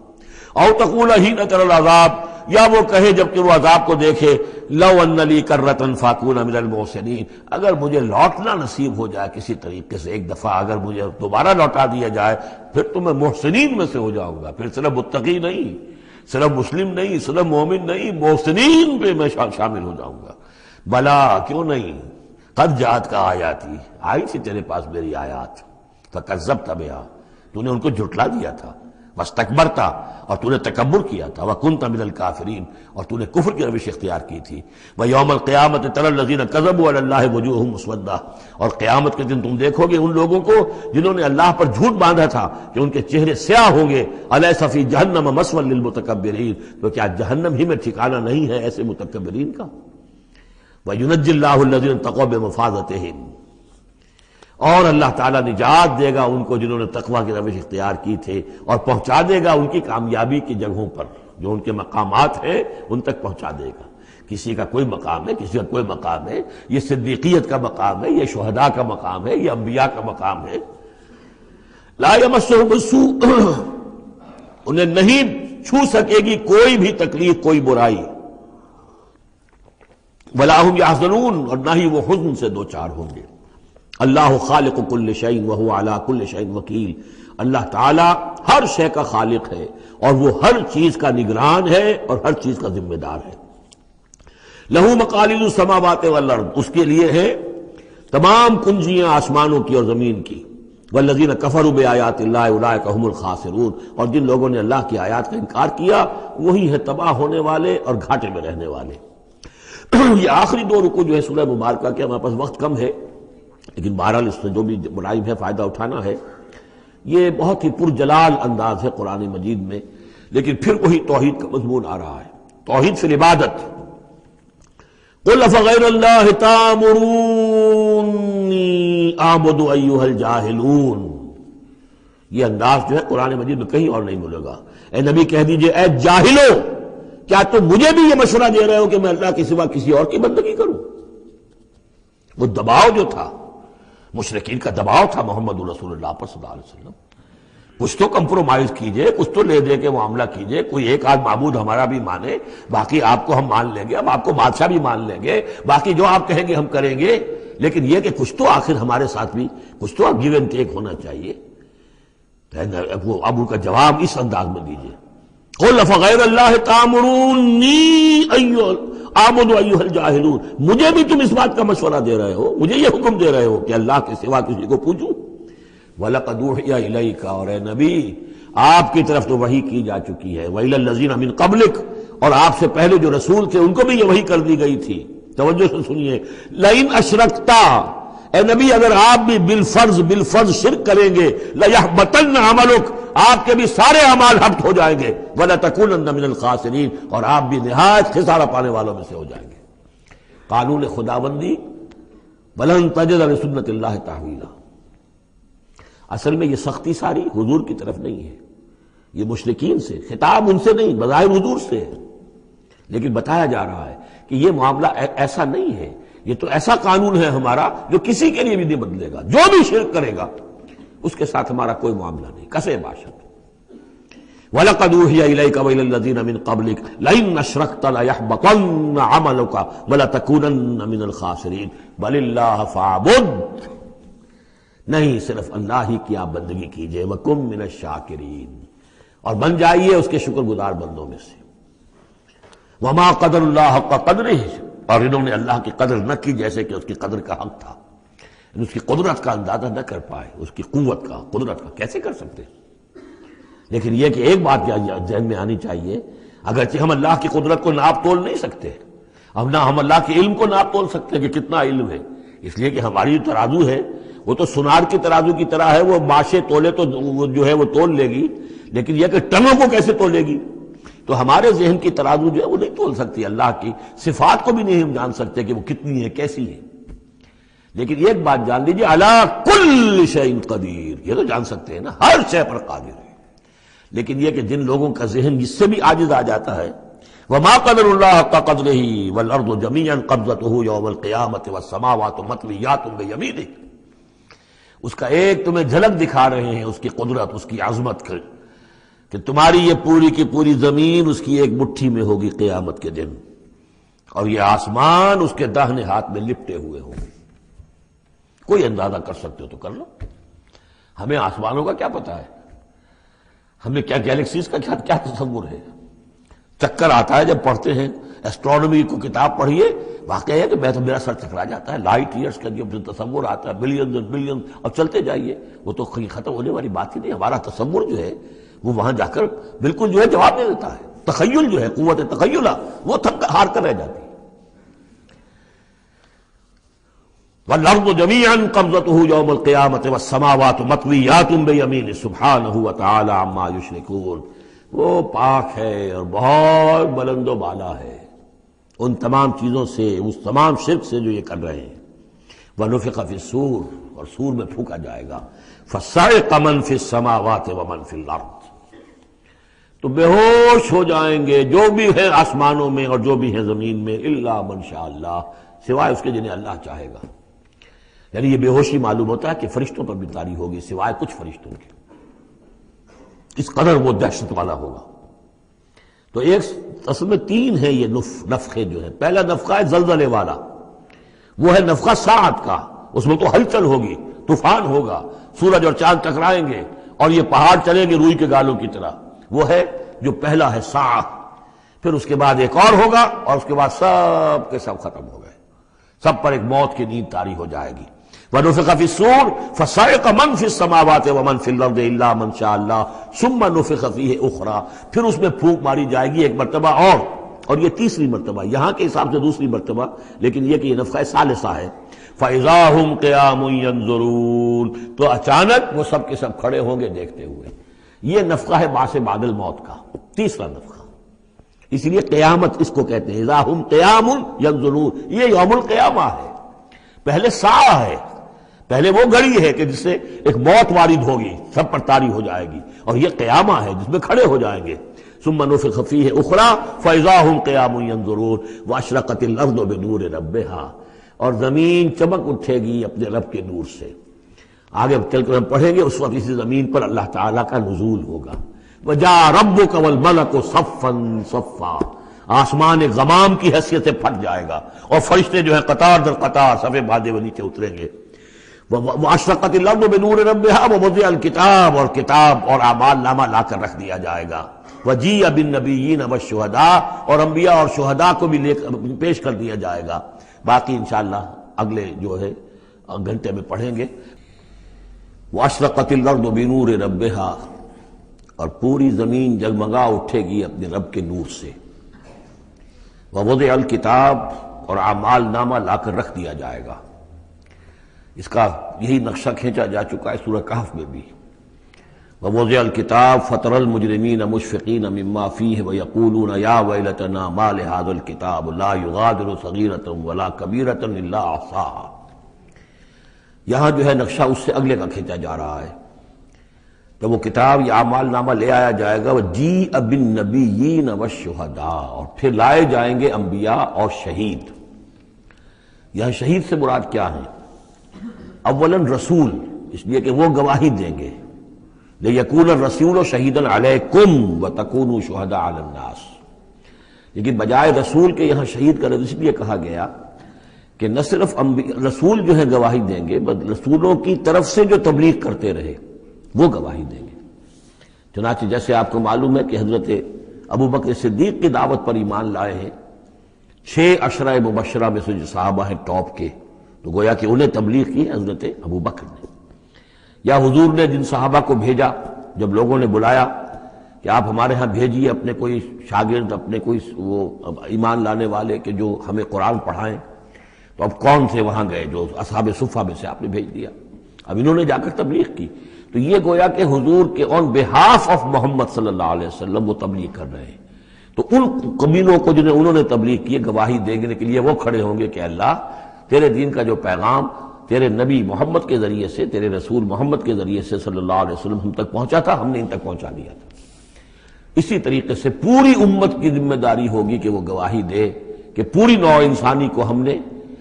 او تقول حین تری العذاب، یا وہ کہے جبکہ وہ عذاب کو دیکھے، لو ان لی کرۃ فاکون من المحسنین، اگر مجھے لوٹنا نصیب ہو جائے کسی طریقے سے، ایک دفعہ اگر مجھے دوبارہ لوٹا دیا جائے پھر تو میں محسنین میں سے ہو جاؤں گا، پھر صرف متقی نہیں، صرف مسلم نہیں، صرف مومن نہیں، محسنین پہ میں شامل ہو جاؤں گا۔ بلا، کیوں نہیں، قد جاءت کا آیاتی، آئی تھی تیرے پاس میری آیات، فکذبت بہا، تو نے ان کو جھٹلا دیا تھا، واستکبرت، اور تو نے تکبر کیا تھا، وکنت من الکافرین، اور تو نے کفر کی روش اختیار کی تھی۔ ویوم القیامت تری الذین کذبوا علی اللہ وجوہہم مسودۃ، اور قیامت کے دن تم دیکھو گے ان لوگوں کو جنہوں نے اللہ پر جھوٹ باندھا تھا کہ ان کے چہرے سیاہ ہوں گے۔ الیس فی جہنم مثوی للمتکبرین، تو کیا جہنم ہی میں ٹھکانہ نہیں ہے ایسے متکبرین کا؟ وینجی اللہ الذین اتقوا بمفازتہم، اور اللہ تعالیٰ نجات دے گا ان کو جنہوں نے تقوی کی روش اختیار کی تھے، اور پہنچا دے گا ان کی کامیابی کی جگہوں پر، جو ان کے مقامات ہیں ان تک پہنچا دے گا۔ کسی کا کوئی مقام ہے، کسی کا کوئی مقام ہے، یہ صدیقیت کا مقام ہے، یہ شہداء کا مقام ہے، یہ انبیاء کا مقام ہے۔ لا یمسہم السوء، انہیں نہیں چھو سکے گی کوئی بھی تکلیف، کوئی برائی۔ ولا هم یحزنون، اور نہ ہی وہ حزن سے دوچار ہوں گے۔ اللہ خالق کل شیء وهو علی کل شیء وکیل، اللہ تعالی ہر شے کا خالق ہے اور وہ ہر چیز کا نگران ہے اور ہر چیز کا ذمہ دار ہے۔ لہ مقالید السماوات والارض، اس کے لیے ہے تمام کنجیاں آسمانوں کی اور زمین کی۔ والذین کفروا بآیات اللہ اولئک هم الخاسرون، اور جن لوگوں نے اللہ کی آیات کا انکار کیا وہی ہے تباہ ہونے والے اور گھاٹے میں رہنے والے۔ یہ آخری دو رکوع جو ہے سورہ مبارکہ کے، ہمارے پاس وقت کم ہے لیکن بہرحال اس سے جو بھی ملائم ہے فائدہ اٹھانا ہے۔ یہ بہت ہی پرجلال انداز ہے قرآن مجید میں، لیکن پھر وہی توحید کا مضمون آ رہا ہے، توحید فی العبادت۔ قل افغیر اللہ تأمرونی اعبد ایھا الجاہلون، یہ انداز جو ہے قرآن مجید میں کہیں اور نہیں ملے گا۔ اے نبی کہہ دیجئے اے جاہلو، کیا تم مجھے بھی یہ مشورہ دے رہے ہو کہ میں اللہ کے سوا کسی اور کی بندگی کروں؟ وہ دباؤ جو تھا، مشرکین کا دباؤ تھا محمد رسول اللہ پر صلی اللہ علیہ وسلم، کچھ تو کمپرومائز کیجئے، کچھ تو لے دے کے معاملہ کیجئے، کوئی ایک آدھ معبود ہمارا بھی مانے، باقی آپ کو ہم مان لیں گے، اب آپ کو بادشاہ بھی مان لیں گے، باقی جو آپ کہیں گے ہم کریں گے، لیکن یہ کہ کچھ تو آخر ہمارے ساتھ بھی کچھ تو گیو اینڈ ٹیک ہونا چاہیے۔ اب ان کا جواب اس انداز میں دیجئے، قل افغیر اللہ تأمرونی اعبد ایھا الجاہلون، مجھے بھی تم اس بات کا مشورہ دے رہے ہو، مجھے یہ حکم دے رہے ہو کہ اللہ کے سوا کسی کو پوچھوں؟ وَلَقَدْ أُوحِيَ إِلَيْكَ، اور اے نبی آپ کی طرف تو وحی کی جا چکی ہے، وَإِلَى الَّذِينَ مِن قَبْلِكَ، اور آپ سے پہلے جو رسول تھے ان کو بھی یہ وحی کر دی گئی تھی۔ توجہ سے سنیے، لَئِنْ أَشْرَكْتَ، اے نبی اگر آپ بھی بالفرض شرک کریں گے، لَيَحْبَطَنَّ عَمَلُكَ، آپ کے بھی سارے اعمال حبط ہو جائیں گے، وَلَتَكُونَنَّ مِنَ الْخَاسِرِينَ، اور آپ بھی نہایت خسارہ پانے والوں میں سے ہو جائیں گے۔ قانون خداوندی، وَلَن تَجِدَ لِسُنَّتِ اللَّهِ تَحْوِيلًا، اصل میں یہ سختی ساری حضور کی طرف نہیں ہے، یہ مشرکین سے، خطاب ان سے نہیں، بظاہر حضور سے ہے، لیکن بتایا جا رہا ہے کہ یہ معاملہ ایسا نہیں ہے، یہ تو ایسا قانون ہے ہمارا جو کسی کے لیے بھی نہیں بدلے گا، جو بھی شرک کرے گا اس کے ساتھ ہمارا کوئی معاملہ نہیں، کسے باشد۔ وَلَقَدْ أُوحِيَ إِلَيْكَ وَإِلَى الَّذِينَ مِن قَبْلِكَ لَئِنْ أَشْرَكْتَ لَيَحْبَطَنَّ عَمَلُكَ وَلَتَكُونَنَّ مِنَ الْخَاسِرِينَ بَلِ اللَّهَ فَاعْبُدْ، نہیں صرف اللہ ہی کی آپ بندگی کیجئے، وَكُن مِّنَ الشَّاكِرِينَ، اور بن جائیے اس کے شکر گزار بندوں میں سے۔ وَمَا قَدَرُ اللَّهَ حَقَّ قَدْرِهِ، اور انہوں نے اللہ کی قدر نہ کی جیسے کہ اس کی قدر کا حق تھا، اس کی قدرت کا اندازہ نہ کر پائے، اس کی قوت کا، قدرت کا کیسے کر سکتے؟ لیکن یہ کہ ایک بات ذہن میں آنی چاہیے، اگرچہ ہم اللہ کی قدرت کو ناپ تول نہیں سکتے، اب نہ ہم اللہ کے علم کو ناپ تول سکتے کہ کتنا علم ہے، اس لیے کہ ہماری جو ترازو ہے وہ تو سونار کی ترازو کی طرح ہے، وہ ماشے تولے تو وہ جو ہے وہ تول لے گی، لیکن یہ کہ ٹنوں کو کیسے تولے گی؟ تو ہمارے ذہن کی ترازو جو ہے وہ نہیں تول سکتی، اللہ کی صفات کو بھی نہیں ہم جان سکتے کہ وہ کتنی ہے، کیسی ہے۔ لیکن ایک بات جان لیجیے، علی کل شیء قدیر، یہ تو جان سکتے ہیں نا، ہر شے پر قادر ہے، لیکن یہ کہ جن لوگوں کا ذہن اس سے بھی عاجز آ جاتا ہے، وما قدر اللہ حق قدرہ والارض جمیعا قبضتہ یوم القیامۃ والسماوات مطویات بیمینہ، اس کا ایک تمہیں جھلک دکھا رہے ہیں اس کی قدرت، اس کی عظمت کہ تمہاری یہ پوری کی پوری زمین اس کی ایک مٹھی میں ہوگی قیامت کے دن، اور یہ آسمان اس کے داہنے ہاتھ میں لپٹے ہوئے ہوں گے۔ کوئی اندازہ کر سکتے ہو تو کر لو، ہمیں آسمانوں کا کیا پتا ہے، ہمیں کیا گیلیکسیز کا کیا تصور ہے؟ چکر آتا ہے جب پڑھتے ہیں ایسٹرونومی کو کتاب پڑھیے، واقعہ ہے کہ میں تو میرا سر چکرا جاتا ہے، لائٹ ایئرس کا جو تصور آتا ہے، بلینز اینڈ بلینز، اور چلتے جائیے، وہ تو ختم ہونے والی بات ہی نہیں، ہمارا تصور جو ہے وہ وہاں جا کر بالکل جو ہے جواب نہیں دیتا ہے، تخیل جو ہے، قوت تخیلہ وہ تھک ہار کر رہ جاتی ہے۔ وَالْأَرْضُ جَمِيعًا قَبْضَتُهُ يَوْمَ الْقِيَامَةِ وَالسَّمَاوَاتُ مَطْوِيَّاتٌ بِيَمِينِهِ سُبْحَانَهُ وَتَعَالَىٰ عَمَّا يُشْرِكُونَ، وہ پاک ہے اور بہت بلند و بالا ہے ان تمام چیزوں سے، اس تمام شرک سے جو یہ کر رہے ہیں۔ وَنُفِخَ فِي الصُّورِ، اور سور میں پھونکا جائے گا، فَصَعِقَ مَن فِي السَّمَاوَاتِ وَمَن فِي الْأَرْضِ، تو بے ہوش ہو جائیں گے جو بھی ہیں آسمانوں میں اور جو بھی ہیں زمین میں، الا من شاء اللہ، سوائے اس کے جنہیں اللہ چاہے گا۔ یعنی یہ بے ہوشی معلوم ہوتا ہے کہ فرشتوں پر بھی طاری ہوگی سوائے کچھ فرشتوں کے، اس قدر وہ دہشت والا ہوگا۔ تو ایک اصل میں تین ہے یہ نفخے جو ہے، پہلا نفخہ ہے زلزلے والا، وہ ہے نفخہ ساعت کا، اس میں تو ہلچل ہوگی، طوفان ہوگا، سورج اور چاند ٹکرائیں گے اور یہ پہاڑ چلیں گے روئی کے گالوں کی طرح، وہ ہے جو پہلا ہے ساعہ۔ پھر اس کے بعد ایک اور ہوگا اور اس کے بعد سب کے سب ختم ہو گئے، سب پر ایک موت کی نیند طاری ہو جائے گی۔ ونفخ فی الصور فصعق من فی السماوات ومن فی الارض الا من شاء اللہ ثم نفخ فیہ اخری، پھر اس میں پھونک ماری جائے گی ایک مرتبہ اور یہ تیسری مرتبہ، یہاں کے حساب سے دوسری مرتبہ، لیکن یہ کہ یہ نفخہ ثالثہ ہے۔ فَإِذَا هُمْ قِيَامٌ يَنظُرُونَ، تو اچانک وہ سب کے سب کھڑے ہوں گے دیکھتے ہوئے۔ یہ نفخہ ہے بعث بعد الموت کا، تیسرا نفخہ، اس لیے قیامت اس کو کہتے ہیں اذا ہم قیام ینظرون، یہ یوم القیامہ ہے۔ پہلے ساعہ ہے، پہلے وہ گھڑی ہے کہ جس سے ایک موت وارد ہوگی، سب پر طاری ہو جائے گی، اور یہ قیامہ ہے جس میں کھڑے ہو جائیں گے۔ ثم نفخ فیہ اخری فاذا ہم قیام ینظرون واشرقت الارض بنور ربہا، اور زمین چمک اٹھے گی اپنے رب کے نور سے۔ آگے چل کر ہم پڑھیں گے، اس وقت اسی زمین پر اللہ تعالیٰ کا نزول ہوگا۔ وجاء ربک والملک صفا صفا، آسمان ایک غمام کی حیثیت سے پھٹ جائے گا، اور فرشتے جو ہیں قطار در قطار صفے باندھے ہوئے نیچے اتریں گے۔ واشرقت الارض بنور ربہا ووضع الکتاب، اور کتاب اور اعمال نامہ لا کر رکھ دیا جائے گا۔ وجیء بالنبیین والشہداء، اور انبیاء اور شہداء کو بھی پیش کر دیا جائے گا۔ باقی انشاءاللہ اگلے جو ہے گھنٹے میں پڑھیں گے۔ واشرقت الارض بنور ربہا، اور پوری زمین جگمگا اٹھے گی اپنے رب کے نور سے۔ ووضع الکتاب، اور اعمال نامہ لا کر رکھ دیا جائے گا۔ اس کا یہی نقشہ کھینچا جا چکا ہے سورہ کہف میں بھی۔ ووضع الکتاب فترى المجرمین مشفقین مما فیہ ویقولون یا ویلتنا ما لہذا الکتاب لا یغادر صغیرۃ ولا کبیرۃ الا احصاها۔ یہاں جو ہے نقشہ اس سے اگلے کا کھینچا جا رہا ہے۔ جب وہ کتاب یا اعمال نامہ لے آیا جائے گا، وجیء بالنبیین والشہداء، اور پھر لائے جائیں گے انبیاء اور شہید۔ یہاں شہید سے مراد کیا ہے؟ اولاً رسول، اس لیے کہ وہ گواہی دیں گے، لیکون الرسول شہیدا علیکم وتکونوا شہداء علی الناس، لیکن بجائے رسول کے یہاں شہید کا لفظ اس لیے کہا گیا کہ نہ صرف رسول جو ہے گواہی دیں گے، بلکہ رسولوں کی طرف سے جو تبلیغ کرتے رہے وہ گواہی دیں گے۔ چنانچہ جیسے آپ کو معلوم ہے کہ حضرت ابوبکر صدیق کی دعوت پر ایمان لائے ہیں 6 عشرہ مبشرہ میں سے جو صحابہ ہیں ٹاپ کے، تو گویا کہ انہیں تبلیغ کی حضرت ابوبکر نے۔ یا حضور نے جن صحابہ کو بھیجا، جب لوگوں نے بلایا کہ آپ ہمارے ہاں بھیجیے اپنے کوئی شاگرد، اپنے کوئی وہ ایمان لانے والے کہ جو ہمیں قرآن پڑھائیں، تو اب کون سے وہاں گئے؟ جو اصحاب صفہ میں سے آپ نے بھیج دیا۔ اب انہوں نے جا کر تبلیغ کی، تو یہ گویا کہ حضور کے آن بہاف آف محمد صلی اللہ علیہ وسلم وہ تبلیغ کر رہے ہیں۔ تو ان قبیلوں کو جنہیں انہوں نے تبلیغ کی، گواہی دینے کے لیے وہ کھڑے ہوں گے کہ اللہ تیرے دین کا جو پیغام تیرے نبی محمد کے ذریعے سے، تیرے رسول محمد کے ذریعے سے صلی اللہ علیہ وسلم ہم تک پہنچا تھا، ہم نے ان تک پہنچا دیا تھا۔ اسی طریقے سے پوری امت کی ذمہ داری ہوگی کہ وہ گواہی دے کہ پوری نوع انسانی کو ہم نے،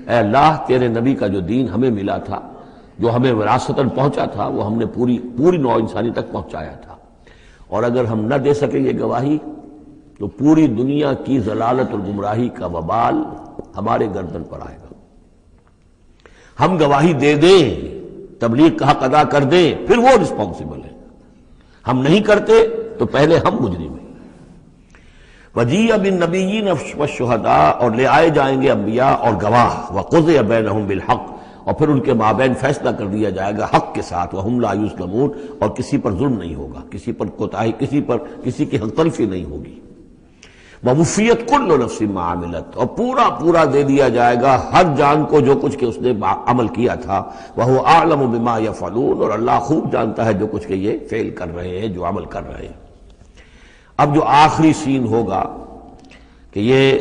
اے اللہ تیرے نبی کا جو دین ہمیں ملا تھا، جو ہمیں وراثتاً پہنچا تھا، وہ ہم نے پوری نوع انسانی تک پہنچایا تھا۔ اور اگر ہم نہ دے سکیں یہ گواہی، تو پوری دنیا کی ضلالت اور گمراہی کا وبال ہمارے گردن پر آئے گا۔ ہم گواہی دے دیں، تبلیغ کا حق ادا کر دیں، پھر وہ رسپانسبل ہے۔ ہم نہیں کرتے تو پہلے ہم مجرم ہیں۔ وجیء بالنبیین والشہداء، اور لے آئے جائیں گے انبیاء اور گواہ، وقضی بینہم بالحق، اور پھر ان کے مابین فیصلہ کر دیا جائے گا حق کے ساتھ، وہم لا یظلمون، اور کسی پر ظلم نہیں ہوگا، کسی پر کوتاہی، کسی کی حق تلفی نہیں ہوگی۔ ووفیت کل نفس ما عملت، اور پورا دے دیا جائے گا ہر جان کو جو کچھ کہ اس نے عمل کیا تھا۔ وہو اعلم بما یفعلون، اور اللہ خوب جانتا ہے جو کچھ کہ یہ فعل کر رہے ہیں، جو عمل کر رہے ہیں۔ اب جو آخری سین ہوگا کہ یہ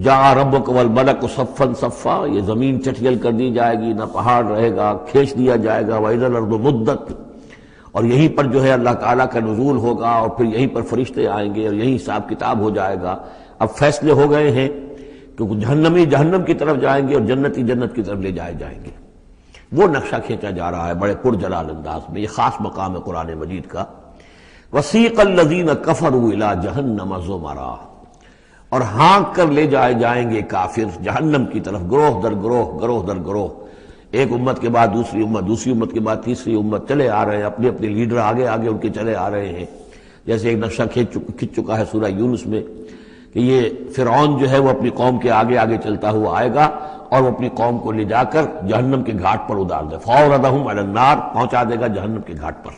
جاء ربک والملک صفا صفا، یہ زمین چٹیل کر دی جائے گی، نہ پہاڑ رہے گا، کھینچ دیا جائے گا۔ وَإِذَا الْأَرْضُ مُدَّتْ، اور یہیں پر جو ہے اللہ تعالیٰ کا نزول ہوگا، اور پھر یہیں پر فرشتے آئیں گے، اور یہیں حساب کتاب ہو جائے گا۔ اب فیصلے ہو گئے ہیں کہ جہنمی جہنم کی طرف جائیں گے، اور جنتی جنت کی طرف لے جائے جائیں گے۔ وہ نقشہ کھینچا جا رہا ہے بڑے پرجلال انداز میں۔ یہ خاص مقام ہے قرآن مجید کا۔ وَسِيقَ الَّذِينَ كَفَرُوا إِلَىٰ جَهَنَّمَ زُمَرًا، اور ہانک کر لے جائے جائیں گے کافر جہنم کی طرف، گروہ در گروہ، ایک امت کے بعد دوسری امت، دوسری امت کے بعد تیسری امت، چلے آ رہے ہیں، اپنے اپنے لیڈر آگے ان کے چلے آ رہے ہیں۔ جیسے ایک نقشہ کھنچ چکا ہے سورہ یونس میں کہ کہ یہ فرعون جو ہے وہ اپنی قوم کے آگے آگے چلتا ہوا آئے گا اور وہ اپنی قوم کو لے جا کر جہنم کے گھاٹ پر اتار دے، فَأَوْرَدَهُمْ عَلَى النَّارِ، پہنچا دے گا جہنم کے گھاٹ پر۔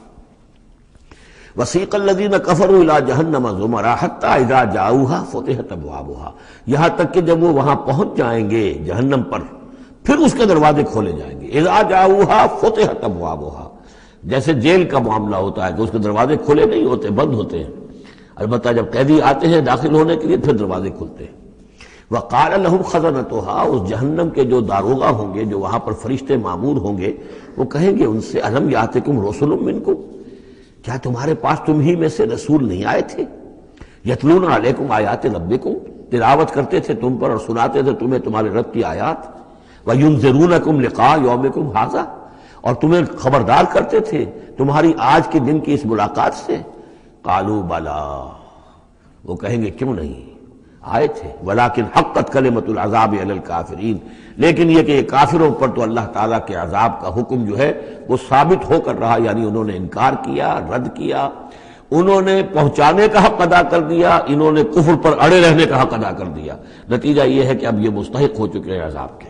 وَسِيقَ الَّذِينَ كَفَرُوا إِلَىٰ جَهَنَّمَ زُمَرًا حَتَّىٰ إِذَا جَاءُوهَا فُتِحَتْ أَبْوَابُهَا، یہاں تک کہ جب وہ وہاں پہنچ جائیں گے جہنم پر پھر اس کے دروازے کھولے جائیں گے۔ إِذَا جَاءُوهَا فُتِحَتْ أَبْوَابُهَا، جیسے جیل کا معاملہ ہوتا ہے کہ اس کے دروازے کھلے نہیں ہوتے، بند ہوتے ہیں، البتہ جب قیدی آتے ہیں داخل ہونے کے لیے پھر دروازے کھلتے ہیں۔ وَقَالَ لَهُمْ خَزَنَتُهَا، اس جہنم کے جو داروغہ ہوں گے، جو وہاں پر فرشتے مامور ہوں گے، وہ کہیں گے ان سے أَلَمْ يَأْتِكُمْ رُسُلٌ مِّنكُمْ، کیا تمہارے پاس تم ہی میں سے رسول نہیں آئے تھے؟ يَتْلُونَ عَلَيْكُمْ آيَاتِ رَبِّكُمْ، تلاوت کرتے تھے تم پر اور سناتے تھے تمہیں تمہارے رب کی آیات، وَيُنذِرُونَكُمْ لِقَاءَ يَوْمِكُمْ هَٰذَا، اور تمہیں خبردار کرتے تھے تمہاری آج کے دن کی اس ملاقات سے۔ قَالُوا بَلَىٰ، وہ کہیں گے کیوں نہیں، آئے تھے، ولیکن حقت کلمۃ العذاب علی الکافرین، لیکن یہ کہ یہ کافروں پر تو اللہ تعالیٰ کے عذاب کا حکم جو ہے وہ ثابت ہو کر رہا، یعنی انہوں نے انکار کیا، رد کیا، انہوں نے پہنچانے کا حق ادا کر دیا، انہوں نے کفر پر اڑے رہنے کا حق ادا کر دیا، نتیجہ یہ ہے کہ اب یہ مستحق ہو چکے ہیں عذاب کے۔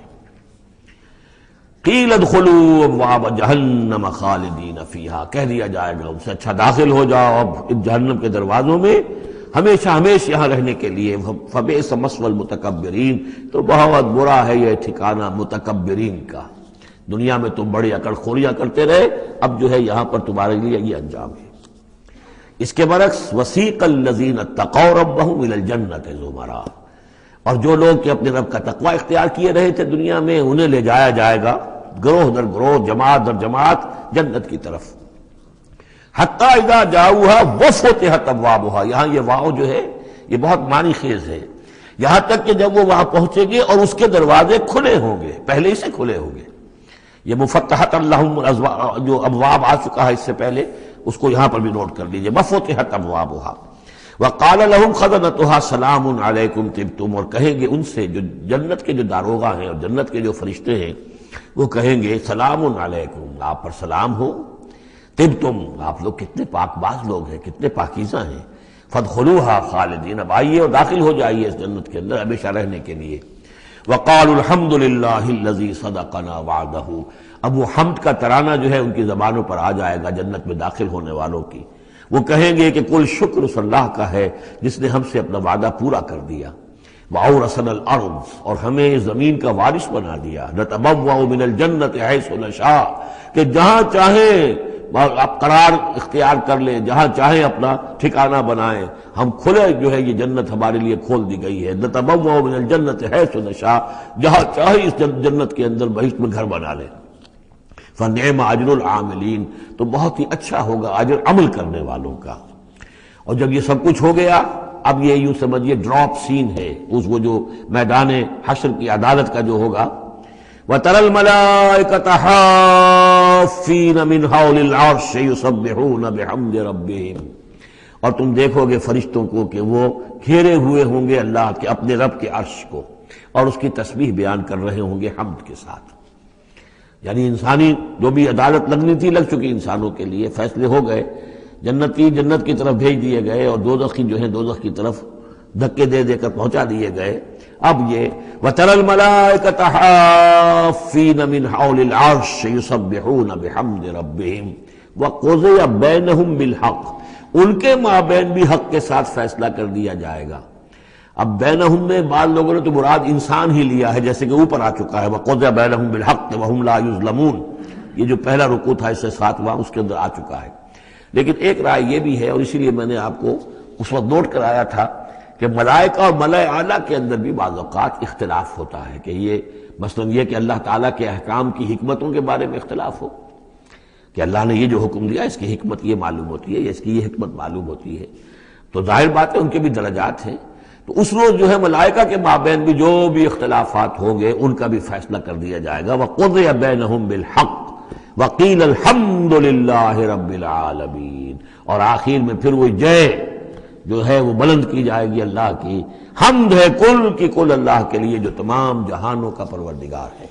قیل ادخلوا ابواب جہنم خالدین فیہا، کہہ دیا جائے گا ان سے اچھا داخل ہو جاؤ اب جہنم کے دروازوں میں ہمیشہ ہمیشہ یہاں رہنے کے لیے، فبئس مثوى المتکبرین، تو بہت برا ہے یہ ٹھکانہ متکبرین کا، دنیا میں تم بڑی اکڑ خوریاں کرتے رہے، اب جو ہے یہاں پر تمہارے لیے یہ انجام ہے۔ اس کے برعکس وسیق الذین اتقوا ربهم الى الجنۃ زمرا، اور جو لوگ کہ اپنے رب کا تقوی اختیار کیے رہے تھے دنیا میں، انہیں لے جایا جائے گا گروہ در گروہ، جماعت در جماعت جنت کی طرف۔ حتی اذا جاؤوها وفتحت ابوابها، یہاں یہ واو جو ہے یہ بہت معنی خیز ہے، یہاں تک کہ جب وہ وہاں پہنچیں گے اور اس کے دروازے کھلے ہوں گے، پہلے ہی سے کھلے ہوں گے۔ یہ مفتحت اللہم جو ابواب آ چکا ہے اس سے پہلے، اس کو یہاں پر بھی نوٹ کر لیجئے، وفتحت ابوابها وقال لهم خزنتها سلام علیکم طبتم، اور کہیں گے ان سے جو جنت کے جو داروغہ ہیں اور جنت کے جو فرشتے ہیں، وہ کہیں گے سلام علیکم، آپ پر سلام ہو، طبتم، آپ لوگ کتنے پاک باز لوگ ہیں، کتنے پاکیزہ ہیں، فادخلوها خالدین، اب آئیے اور داخل ہو جائیے اس جنت کے اندر ہمیشہ رہنے کے لیے۔ وقالوا الحمد للہ الذی صدقنا وعدہ، اب وہ حمد کا ترانہ جو ہے ان کی زبانوں پر آ جائے گا جنت میں داخل ہونے والوں کی، وہ کہیں گے کہ کل شکر اس اللہ کا ہے جس نے ہم سے اپنا وعدہ پورا کر دیا، وَأَوْرَثَنَا الْأَرْضَ، اور ہمیں زمین کا وارث بنا دیا، نَتَبَوَّأُ مِنَ الْجَنَّةِ حَيْثُ نَشَاءُ، کہ جہاں چاہیں آپ قرار اختیار کر لیں، جہاں چاہیں اپنا ٹھکانہ بنائیں، ہم کھلے جو ہے یہ جنت ہمارے لیے کھول دی گئی ہے، نَتَبَوَّأُ مِنَ الْجَنَّةِ حَيْثُ نَشَاءُ، جہاں چاہیں اس جنت کے اندر بہشت میں گھر بنا لیں۔ فَنِعْمَ أَجْرُ الْعَامِلِينَ، تو بہت ہی اچھا ہوگا اجر عمل کرنے والوں کا۔ اور جب یہ سب کچھ ہو گیا، اب یہ یوں سمجھیے ڈراپ سین ہے، اس وہ جو میدان حشر کی عدالت کا جو ہوگا، وَتَرَى الْمَلَائِكَةَ حَافِّينَ مِنْ حَوْلِ الْعَرْشِ يُسَبِّحُونَ بِحَمْدِ رَبِّهِمْ، اور تم دیکھو گے فرشتوں کو کہ وہ گھیرے ہوئے ہوں گے اللہ کے اپنے رب کے عرش کو، اور اس کی تسبیح بیان کر رہے ہوں گے حمد کے ساتھ۔ یعنی انسانی جو بھی عدالت لگنی تھی لگ چکی، انسانوں کے لیے فیصلے ہو گئے، جنتی جنت کی طرف بھیج دیے گئے اور دوزخی جو ہیں دوزخ کی طرف دھکے دے دے کر پہنچا دیے گئے۔ اب یہ وَتَرَى الْمَلَائِكَةَ حَافِّينَ مِنْ حَوْلِ الْعَرْشِ يُسَبِّحُونَ بِحَمْدِ رَبِّهِمْ وَقُضِيَ بَيْنَهُمْ بِالْحَقِّ، ان کے مابین بھی حق کے ساتھ فیصلہ کر دیا جائے گا۔ اب بینہم میں بعض لوگوں نے تو مراد انسان ہی لیا ہے، جیسے کہ اوپر آ چکا ہے وَقُضِيَ بَيْنَهُمْ بِالْحَقِّ وَهُمْ لَا يُظْلَمُونَ، یہ جو پہلا رکوع تھا اس سے 7واں اس کے اندر آ چکا ہے۔ لیکن ایک رائے یہ بھی ہے، اور اسی لیے میں نے آپ کو اس وقت نوٹ کرایا تھا کہ ملائکہ اور ملائے اعلیٰ کے اندر بھی بعض اوقات اختلاف ہوتا ہے، کہ یہ مثلا یہ کہ اللہ تعالیٰ کے احکام کی حکمتوں کے بارے میں اختلاف ہو، کہ اللہ نے یہ جو حکم دیا اس کی حکمت یہ معلوم ہوتی ہے یا اس کی یہ حکمت معلوم ہوتی ہے، تو ظاہر بات ہے ان کے بھی درجات ہیں، تو اس روز جو ہے ملائکہ کے مابین بھی جو بھی اختلافات ہوں گے ان کا بھی فیصلہ کر دیا جائے گا۔ وَقُضِيَ بَيْنَهُمْ بِالْحَقِّ وَقِيلَ الْحَمْدُ لِلَّهِ رَبِّ الْعَالَمِينَ، اور آخر میں پھر وہ جے جو ہے وہ بلند کی جائے گی اللہ کی، حمد ہے کل کی کل اللہ کے لیے جو تمام جہانوں کا پروردگار ہے۔